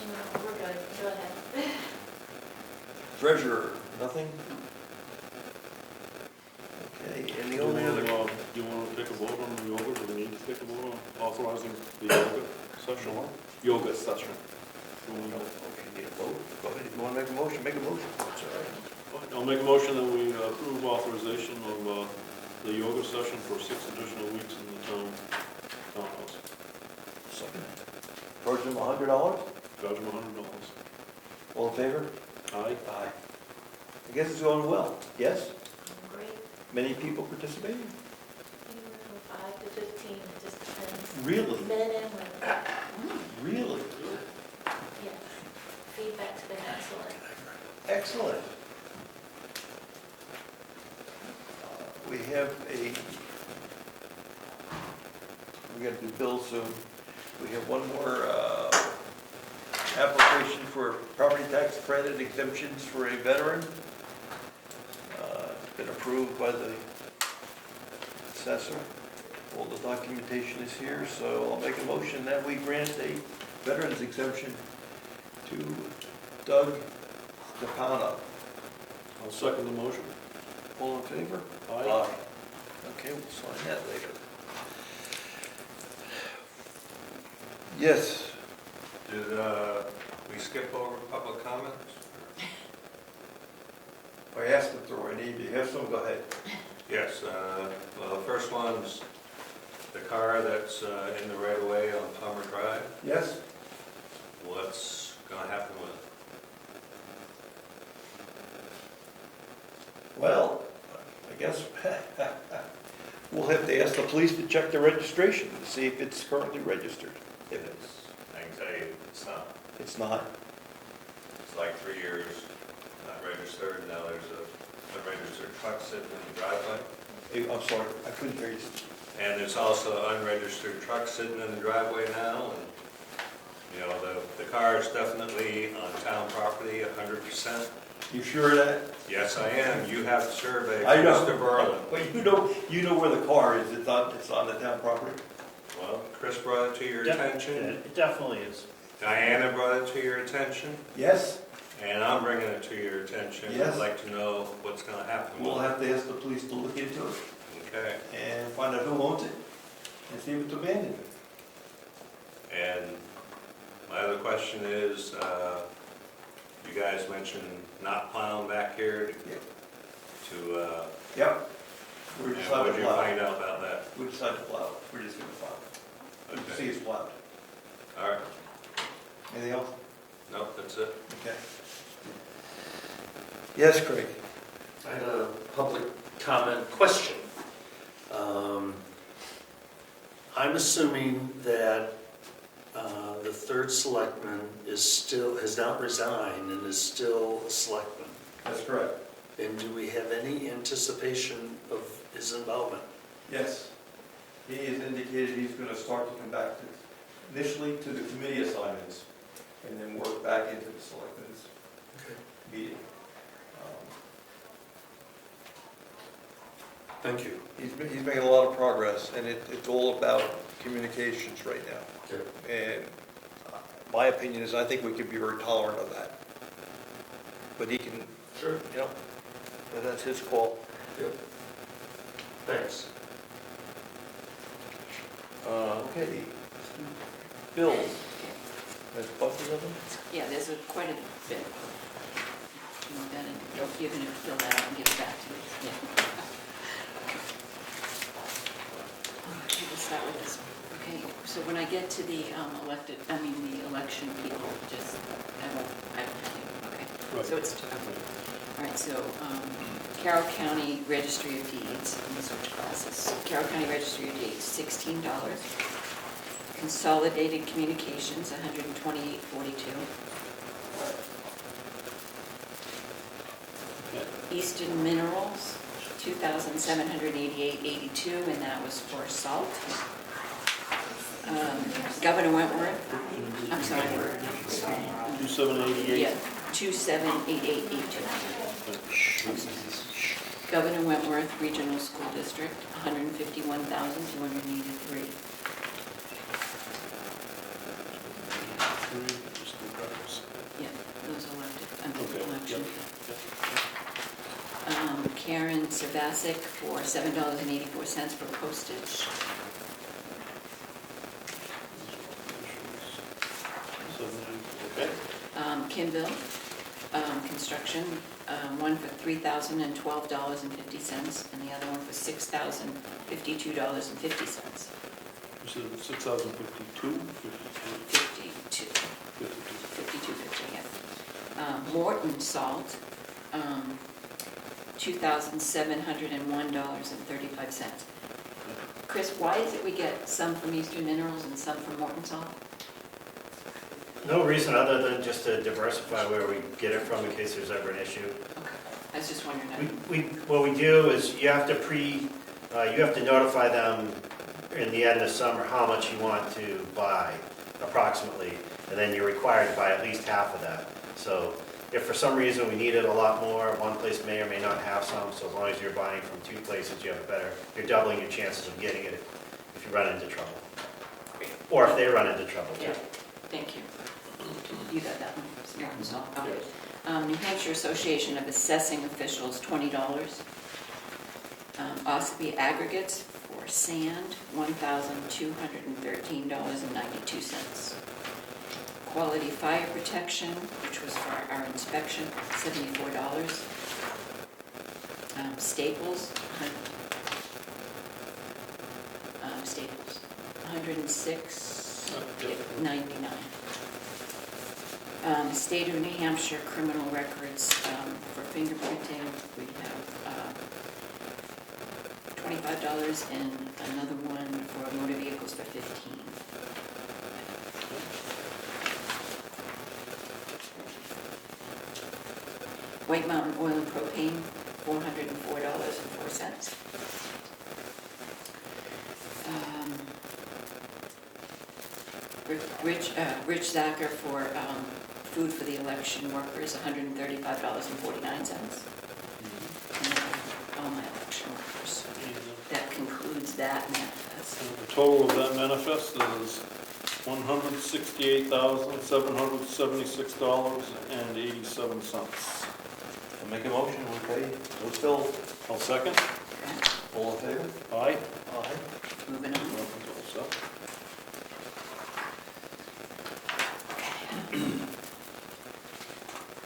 No, we're good, go ahead. Treasurer, nothing? Okay, and the only other, Do you want to take a vote on the yoga? Do we need to take a vote on authorizing the yoga session? Yoga session. Do we- okay, need a vote? Go ahead, if you want to make a motion, make a motion. That's all right. I'll make a motion that we approve authorization of the yoga session for 6 additional weeks in the townhouse. Second. Charge them $100? Charge them $100. All in favor? Aye. Aye. I guess it's going well, yes? Great. Many people participating? Anywhere from 5 to 15, it just depends. Really? Men and women, Really? yes. Feedback's been excellent. Excellent. We have we got to do bills soon. We have one more application for property tax credit exemptions for a veteran. It's been approved by the assessor. All the documentation is here, so I'll make a motion that we grant a veterans exemption to Doug Stefano. I'll second the motion. All in favor? Aye. Okay, we'll sign that later. Yes, Did we skip over public comments? I asked if there were any, if you have some, go ahead. Yes, well, the first one's the car that's in the right of way on Palmer Drive. Yes? What's gonna happen with it? Well, I guess we'll have to ask the police to check the registration to see if it's currently registered. If I can tell you, it's not. it's not, It's like 3 years not registered. Now there's a unregistered truck sitting in the driveway. I'm sorry, I couldn't hear you. And there's also unregistered truck sitting in the driveway now. And, you know, the car is definitely on town property, 100%. You sure of that? Yes, I am. You have to survey I know. Mr. Berlin. But you know where the car is, it's on the town property? Well, Chris brought it to your attention. It definitely is. Diana brought it to your attention. Yes? And I'm bringing it to your attention. Yes. I'd like to know what's gonna happen We'll with it. have to ask the police to look into it Okay. and find out who owns it and see if it's abandoned. And my other question is, you guys mentioned not plowing back here to, Yep. We and decided what to did you plow. find out about that? We decided to plow. We're just gonna plow. You can see Okay. it's plowed. All right. Anything else? No, that's it. Okay. Yes, Craig? I had a public comment question. I'm assuming that the third selectman has not resigned and is still a selectman. That's correct. And do we have any anticipation of his involvement? Yes. He has indicated he's gonna start to come back initially to the committee assignments and then work back into the selectmen's Okay. meeting. Thank you. He's making a lot of progress, and it's all about communications right now. Okay. And my opinion is, I think we could be very tolerant of that. But he can, Sure. you know, that's his call. Yep. Thanks. Okay. Bills. There's buses of them? Yeah, there's quite a bit. You want that, and you're going to fill that out and give it back to me. Yeah. Okay, we'll start with this. Okay, so when I get to the the election people, just, I don't have you, okay? Right. So it's, all right, so Carroll County Registry of Deeds, let me switch classes. Carroll County Registry of Deeds, $16. Consolidated Communications, $128.42. Eastern Minerals, $2,788.82, and that was for salt. Governor Wentworth, I'm sorry. 2788. Yeah, 278882. Governor Wentworth Regional School District, $151,283. Yeah, those elected, under the Okay, election. yep. Karen Savasic for $7.84 for postage. Okay. Kimball Construction, one for $3,012.50, and the other one for $6,052.50. You said 6,052? 52. 52. 52.50, yeah. Morton Salt, $2,701.35. Chris, why is it we get some from Eastern Minerals and some from Morton Salt? No reason other than just to diversify where we get it from in case there's ever an issue. Okay, I was just wondering. What we do is you have to notify them in the end of summer how much you want to buy approximately, and then you're required to buy at least half of that. So if for some reason we needed a lot more, one place may or may not have some, so as long as you're buying from two places, you're doubling your chances of getting it if you run into trouble. Or if they run into trouble too. Yeah. Thank you. You got that one, Martin's off. New Hampshire Association of Assessing Officials, $20. Ospey Aggregates for sand, $1,213.92. Quality Fire Protection, which was for our inspection, $74. Staples, Staples, $106.99. State of New Hampshire Criminal Records for fingerprinting, we have $25 and another one for motor vehicles for $15. White Mountain Oil and Propane, $404.04. Rich Zacher for food for the election workers, $135.49. All my election workers. That concludes that manifest. The total of that manifest is $168,776.87. I'll make a motion, we pay those bills. I'll second. All in favor? Aye. Aye. Moving on.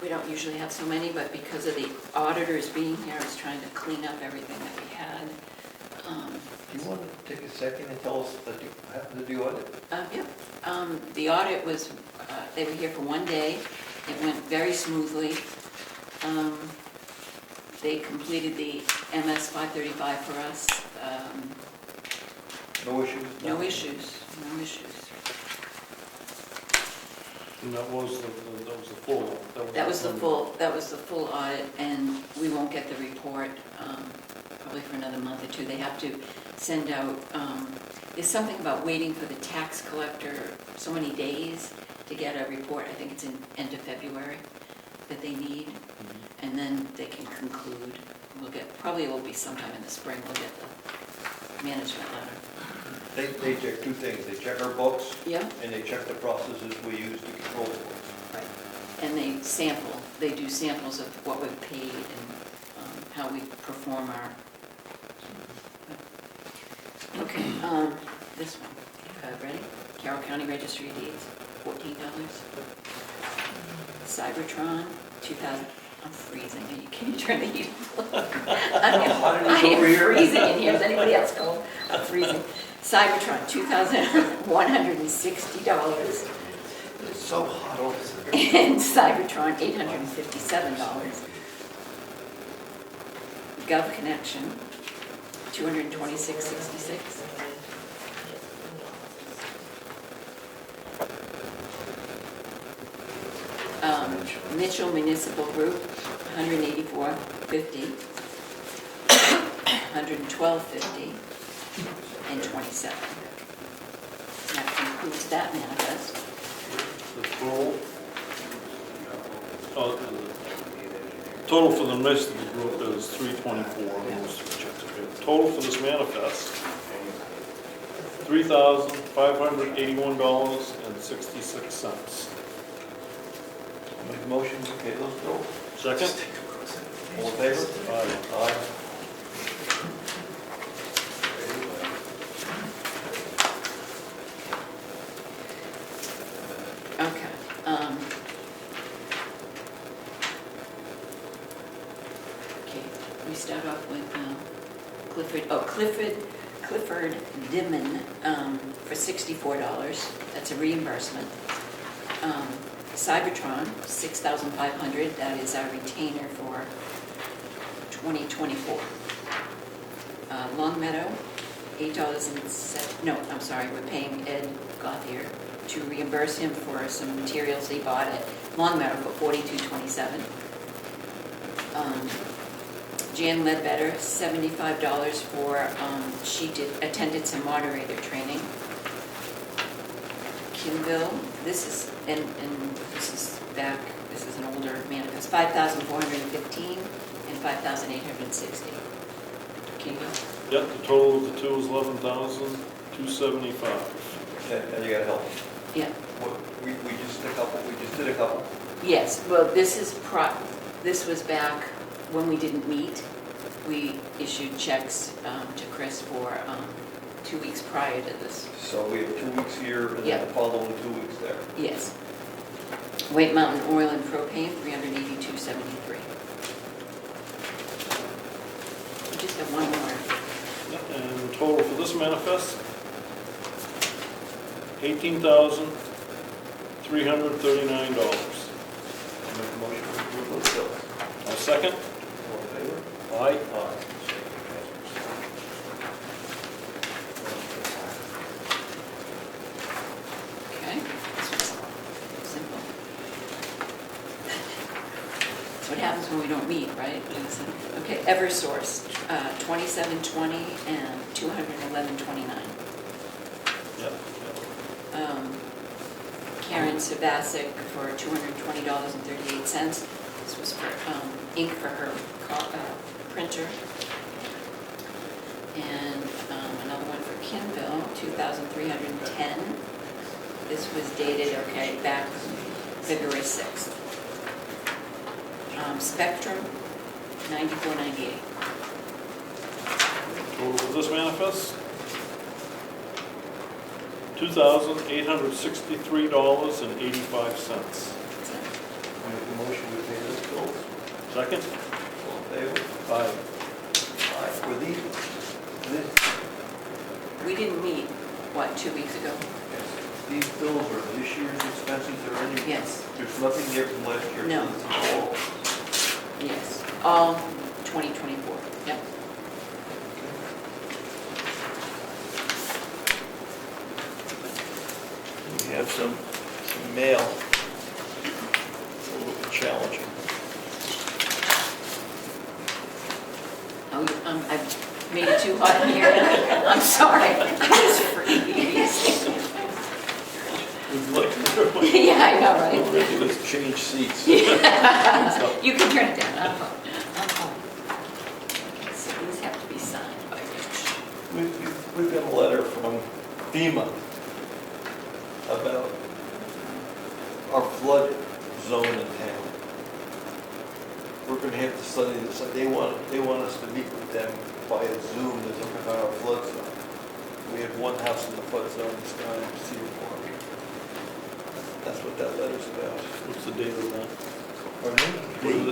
We don't usually have so many, but because of the auditors being here, I was trying to clean up everything that we had. Do you want to take a second and tell us what happened to the audit? Yeah. The audit was, they were here for one day. It went very smoothly. They completed the MS 535 for us. No issues? No issues, no issues. And that was the full. That was the full audit, and we won't get the report probably for another month or two. They have to send out, there's something about waiting for the tax collector so many days to get a report. I think it's in end of February that they need, and then they can conclude. We'll get, probably it will be sometime in the spring, we'll get the management letter. They check two things. They check our books. Yeah. And they check the processes we use to control the books. Right. And they sample, they do samples of what we've paid and how we perform our. Okay, this one, ready? Carroll County Registry of Deeds, $14. Cybertron, 2000. I'm freezing. Can you turn the heat off? I am freezing in here. Is anybody else cold? I'm freezing. Cybertron, $2,160. It's so hot over there. And Cybertron, $857. Gov Connection, $226.66. Mitchell Municipal Group, $184.50, $112.50, and $27. That concludes that manifest. The total for the rest of the group is $324. Total for this manifest, $3,581.66. Make a motion to pay those bills. Second? All in favor? Aye. Aye. Okay. Okay, we start off with Clifford Dimon for $64. That's a reimbursement. Cybertron, $6,500. That is our retainer for 2024. Long Meadow, $8.07. No, I'm sorry, we're paying Ed Gothier to reimburse him for some materials he bought at Long Meadow for $42.27. Jan Ledbetter, $75 for, she attended some moderator training. Kimville, this is, and this is back, this is an older manifest, $5,415 and $5,860. Kimville? Yep, the total of the two is $11,275. And you gotta help. Yeah. We just did a couple. Yes, well, this was back when we didn't meet. We issued checks to Chris for 2 weeks prior to this. So we have 2 weeks here and Yeah. then the following 2 weeks there. Yes. White Mountain Oil and Propane, $382.73. We just have one more. And the total for this manifest, $18,339. I'll make a motion to approve those bills. A second? All in favor? Aye. Aye. Okay, this was simple. That's what happens when we don't meet, right? Okay, Eversource, 2720 and 211.29. Yep. Karen Sabasic for $220.38. This was for ink for her printer. And another one for Kimville, $2,310. This was dated, okay, back February 6th. Spectrum, $94.98. Total for this manifest, $2,863.85. Make a motion to pay those bills. Second? All in favor? Aye. Aye. Were these, We didn't meet, what, 2 weeks ago? these bills are this year's expenses or any? Yes. There's nothing there from last year? No. This is all. Yes, all 2024, yep. We have some mail. It's a little challenging. Oh, I've made it too hot in here. I'm sorry. I was freezing. Would you like to? Yeah, I know, right? Let's change seats. You can turn it down. I'm fine. So these have to be signed by Rich. We've got a letter from FEMA about our flood zone in town. We're gonna have to study this. They want us to meet with them via Zoom to talk about our flood zone. We have one house in the flood zone this time, Cedar Farm. That's what that letter's about. What's the date of that? Pardon me?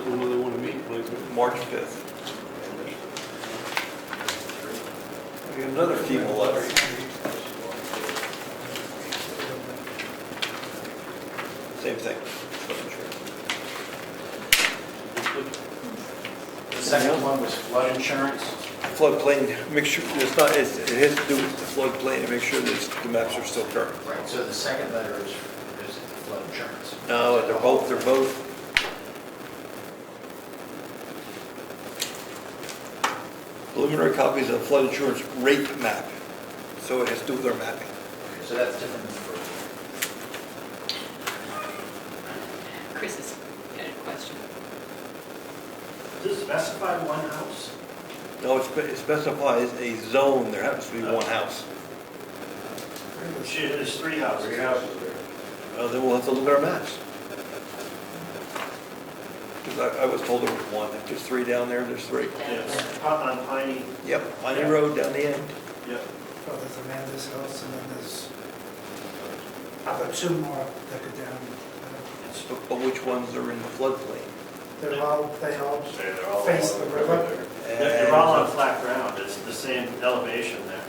When do they want to meet, please? March 5th. We have another FEMA letter. Same thing. The second one was flood insurance. Floodplain, make sure, it's not, it has to do with the floodplain and make sure that the maps are still current. Right, so the second letter is flood insurance. No, they're both. Preliminary copies of flood insurance rate map, so it has to do with our mapping. Okay, so that's different than the first one. Chris has got a question. Does it specify one house? No, it specifies a zone, there happens to be one house. Shit, there's 3 houses. 3 houses there. Then we'll have to look at our maps. Because I was told there was one, if there's 3 down there, there's 3. Yes, on Piney. Yep, Piney Road down the end. Yep. Well, there's Amanda's house, and then there's about 2 more that go down. But which ones are in the floodplain? They all Say they're all face the along river. there. They're all on flat ground, it's the same elevation there.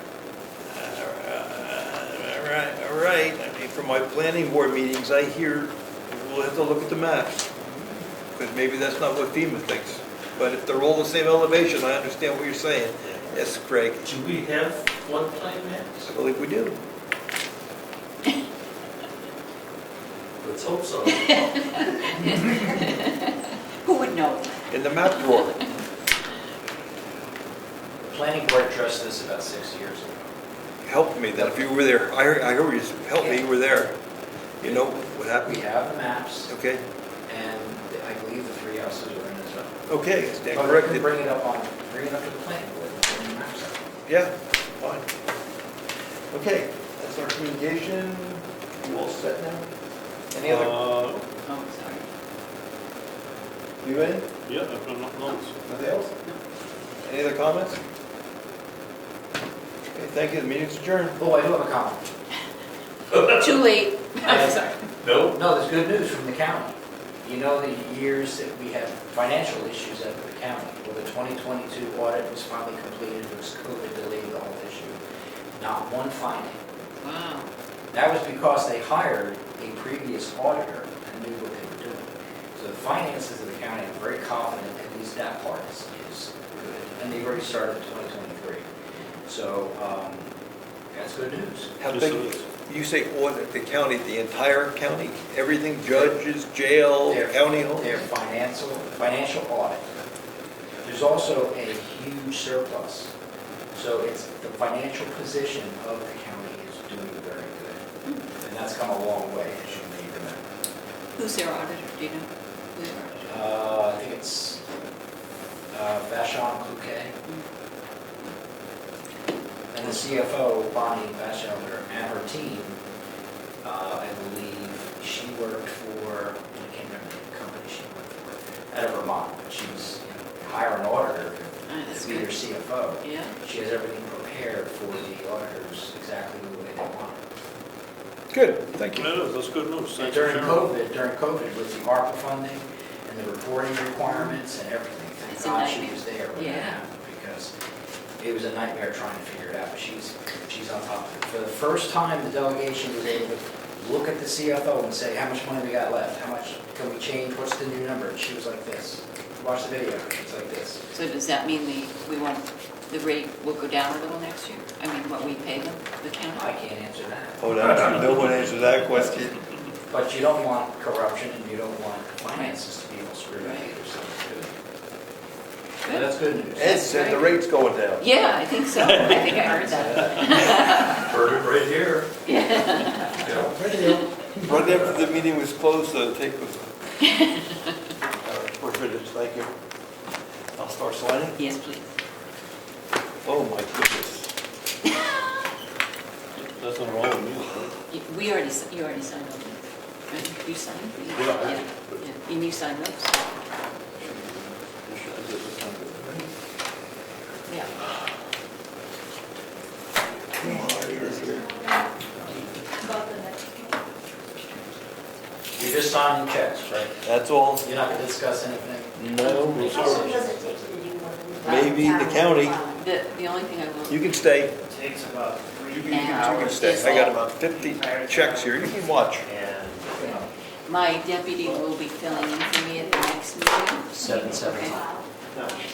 All right. I mean, from my planning board meetings, I hear we'll have to look at the maps. Because maybe that's not what FEMA thinks. But if they're all the same elevation, I understand what you're saying. Yes, Craig, Do we have floodplain maps? I believe we do. Let's hope so. Who would know? In the map drawer. The planning board addressed this about 6 years ago. Help me then, if you were there. I heard you, help me, you were there. You know what We happened? have the maps, Okay, and I believe the 3 houses are in as well. okay, stand But we can corrected. bring it up to the planning board, and bring the maps up. Yeah, fine. Okay, that's our communication. You all set now? Any other, Oh, sorry. you ready? Yeah, I've got nothing else. Nothing else? Any other comments? Okay, thank you, the meeting's adjourned. Oh, I do have a comment. Too late. I'm sorry. No? No, there's good news from the county. You know the years that we had financial issues at the county? Well, the 2022 audit was finally completed, it was COVID delayed the whole issue. Not one finding. Wow. That was because they hired a previous auditor and knew what they were doing. So the finances of the county are very confident, at least that part is good. And they've already started 2023. So that's good news. How Yes, big, it is. you say audit the county, the entire county, everything, judges, jail, Their- county home? Their financial audit. There's also a huge surplus. So it's, the financial position of the county is doing very good. And that's come a long way, as you may remember. Who's their auditor, do you know? Who's their auditor? I think it's Vashon Cloquet. And the CFO, Bonnie Batchelder, and her team, I believe she worked for, I can't remember the company she worked for, out of Vermont, but she was, hire an auditor That's to be their good. CFO. Yeah. She has everything prepared for the auditors exactly the way they want it. Good, thank you. That is, that's good news. And Thanks for during sharing. COVID, with the ARPA funding and the reporting requirements and everything, thank It's a God she nightmare. was there when Yeah. that happened, because it was a nightmare trying to figure it out, but she's on top of it. For the first time, the delegation was able to look at the CFO and say, how much money we got left? How much can we change? What's the new number? And she was like this. Watch the video, it's like this. So does that mean the rate will go down a little next year? I mean, what we pay them, the county? I can't answer that. Oh, no one answered that question. But you don't want corruption and you don't want finances to be all screwed up either, so it's good. But that's good news. Ed said the rate's going down. Yeah, I think so. I think I heard that. Heard it right here. Right after the meeting was closed, the tape was. We're finished, thank you. I'll start signing. Yes, please. Oh, my goodness. That's not wrong with me. You already signed those, right? You signed? Yeah. Yeah. And you signed those? Yeah. You're just signing checks, right? That's all. You're not going to discuss anything? No, How long does it take you to do one of these? maybe the county. The only thing I will. You can stay. It takes about You 3 can stay. I got about 50 checks here. You can watch. and My deputy will be filling in for me at the next meeting. 7:17. Okay.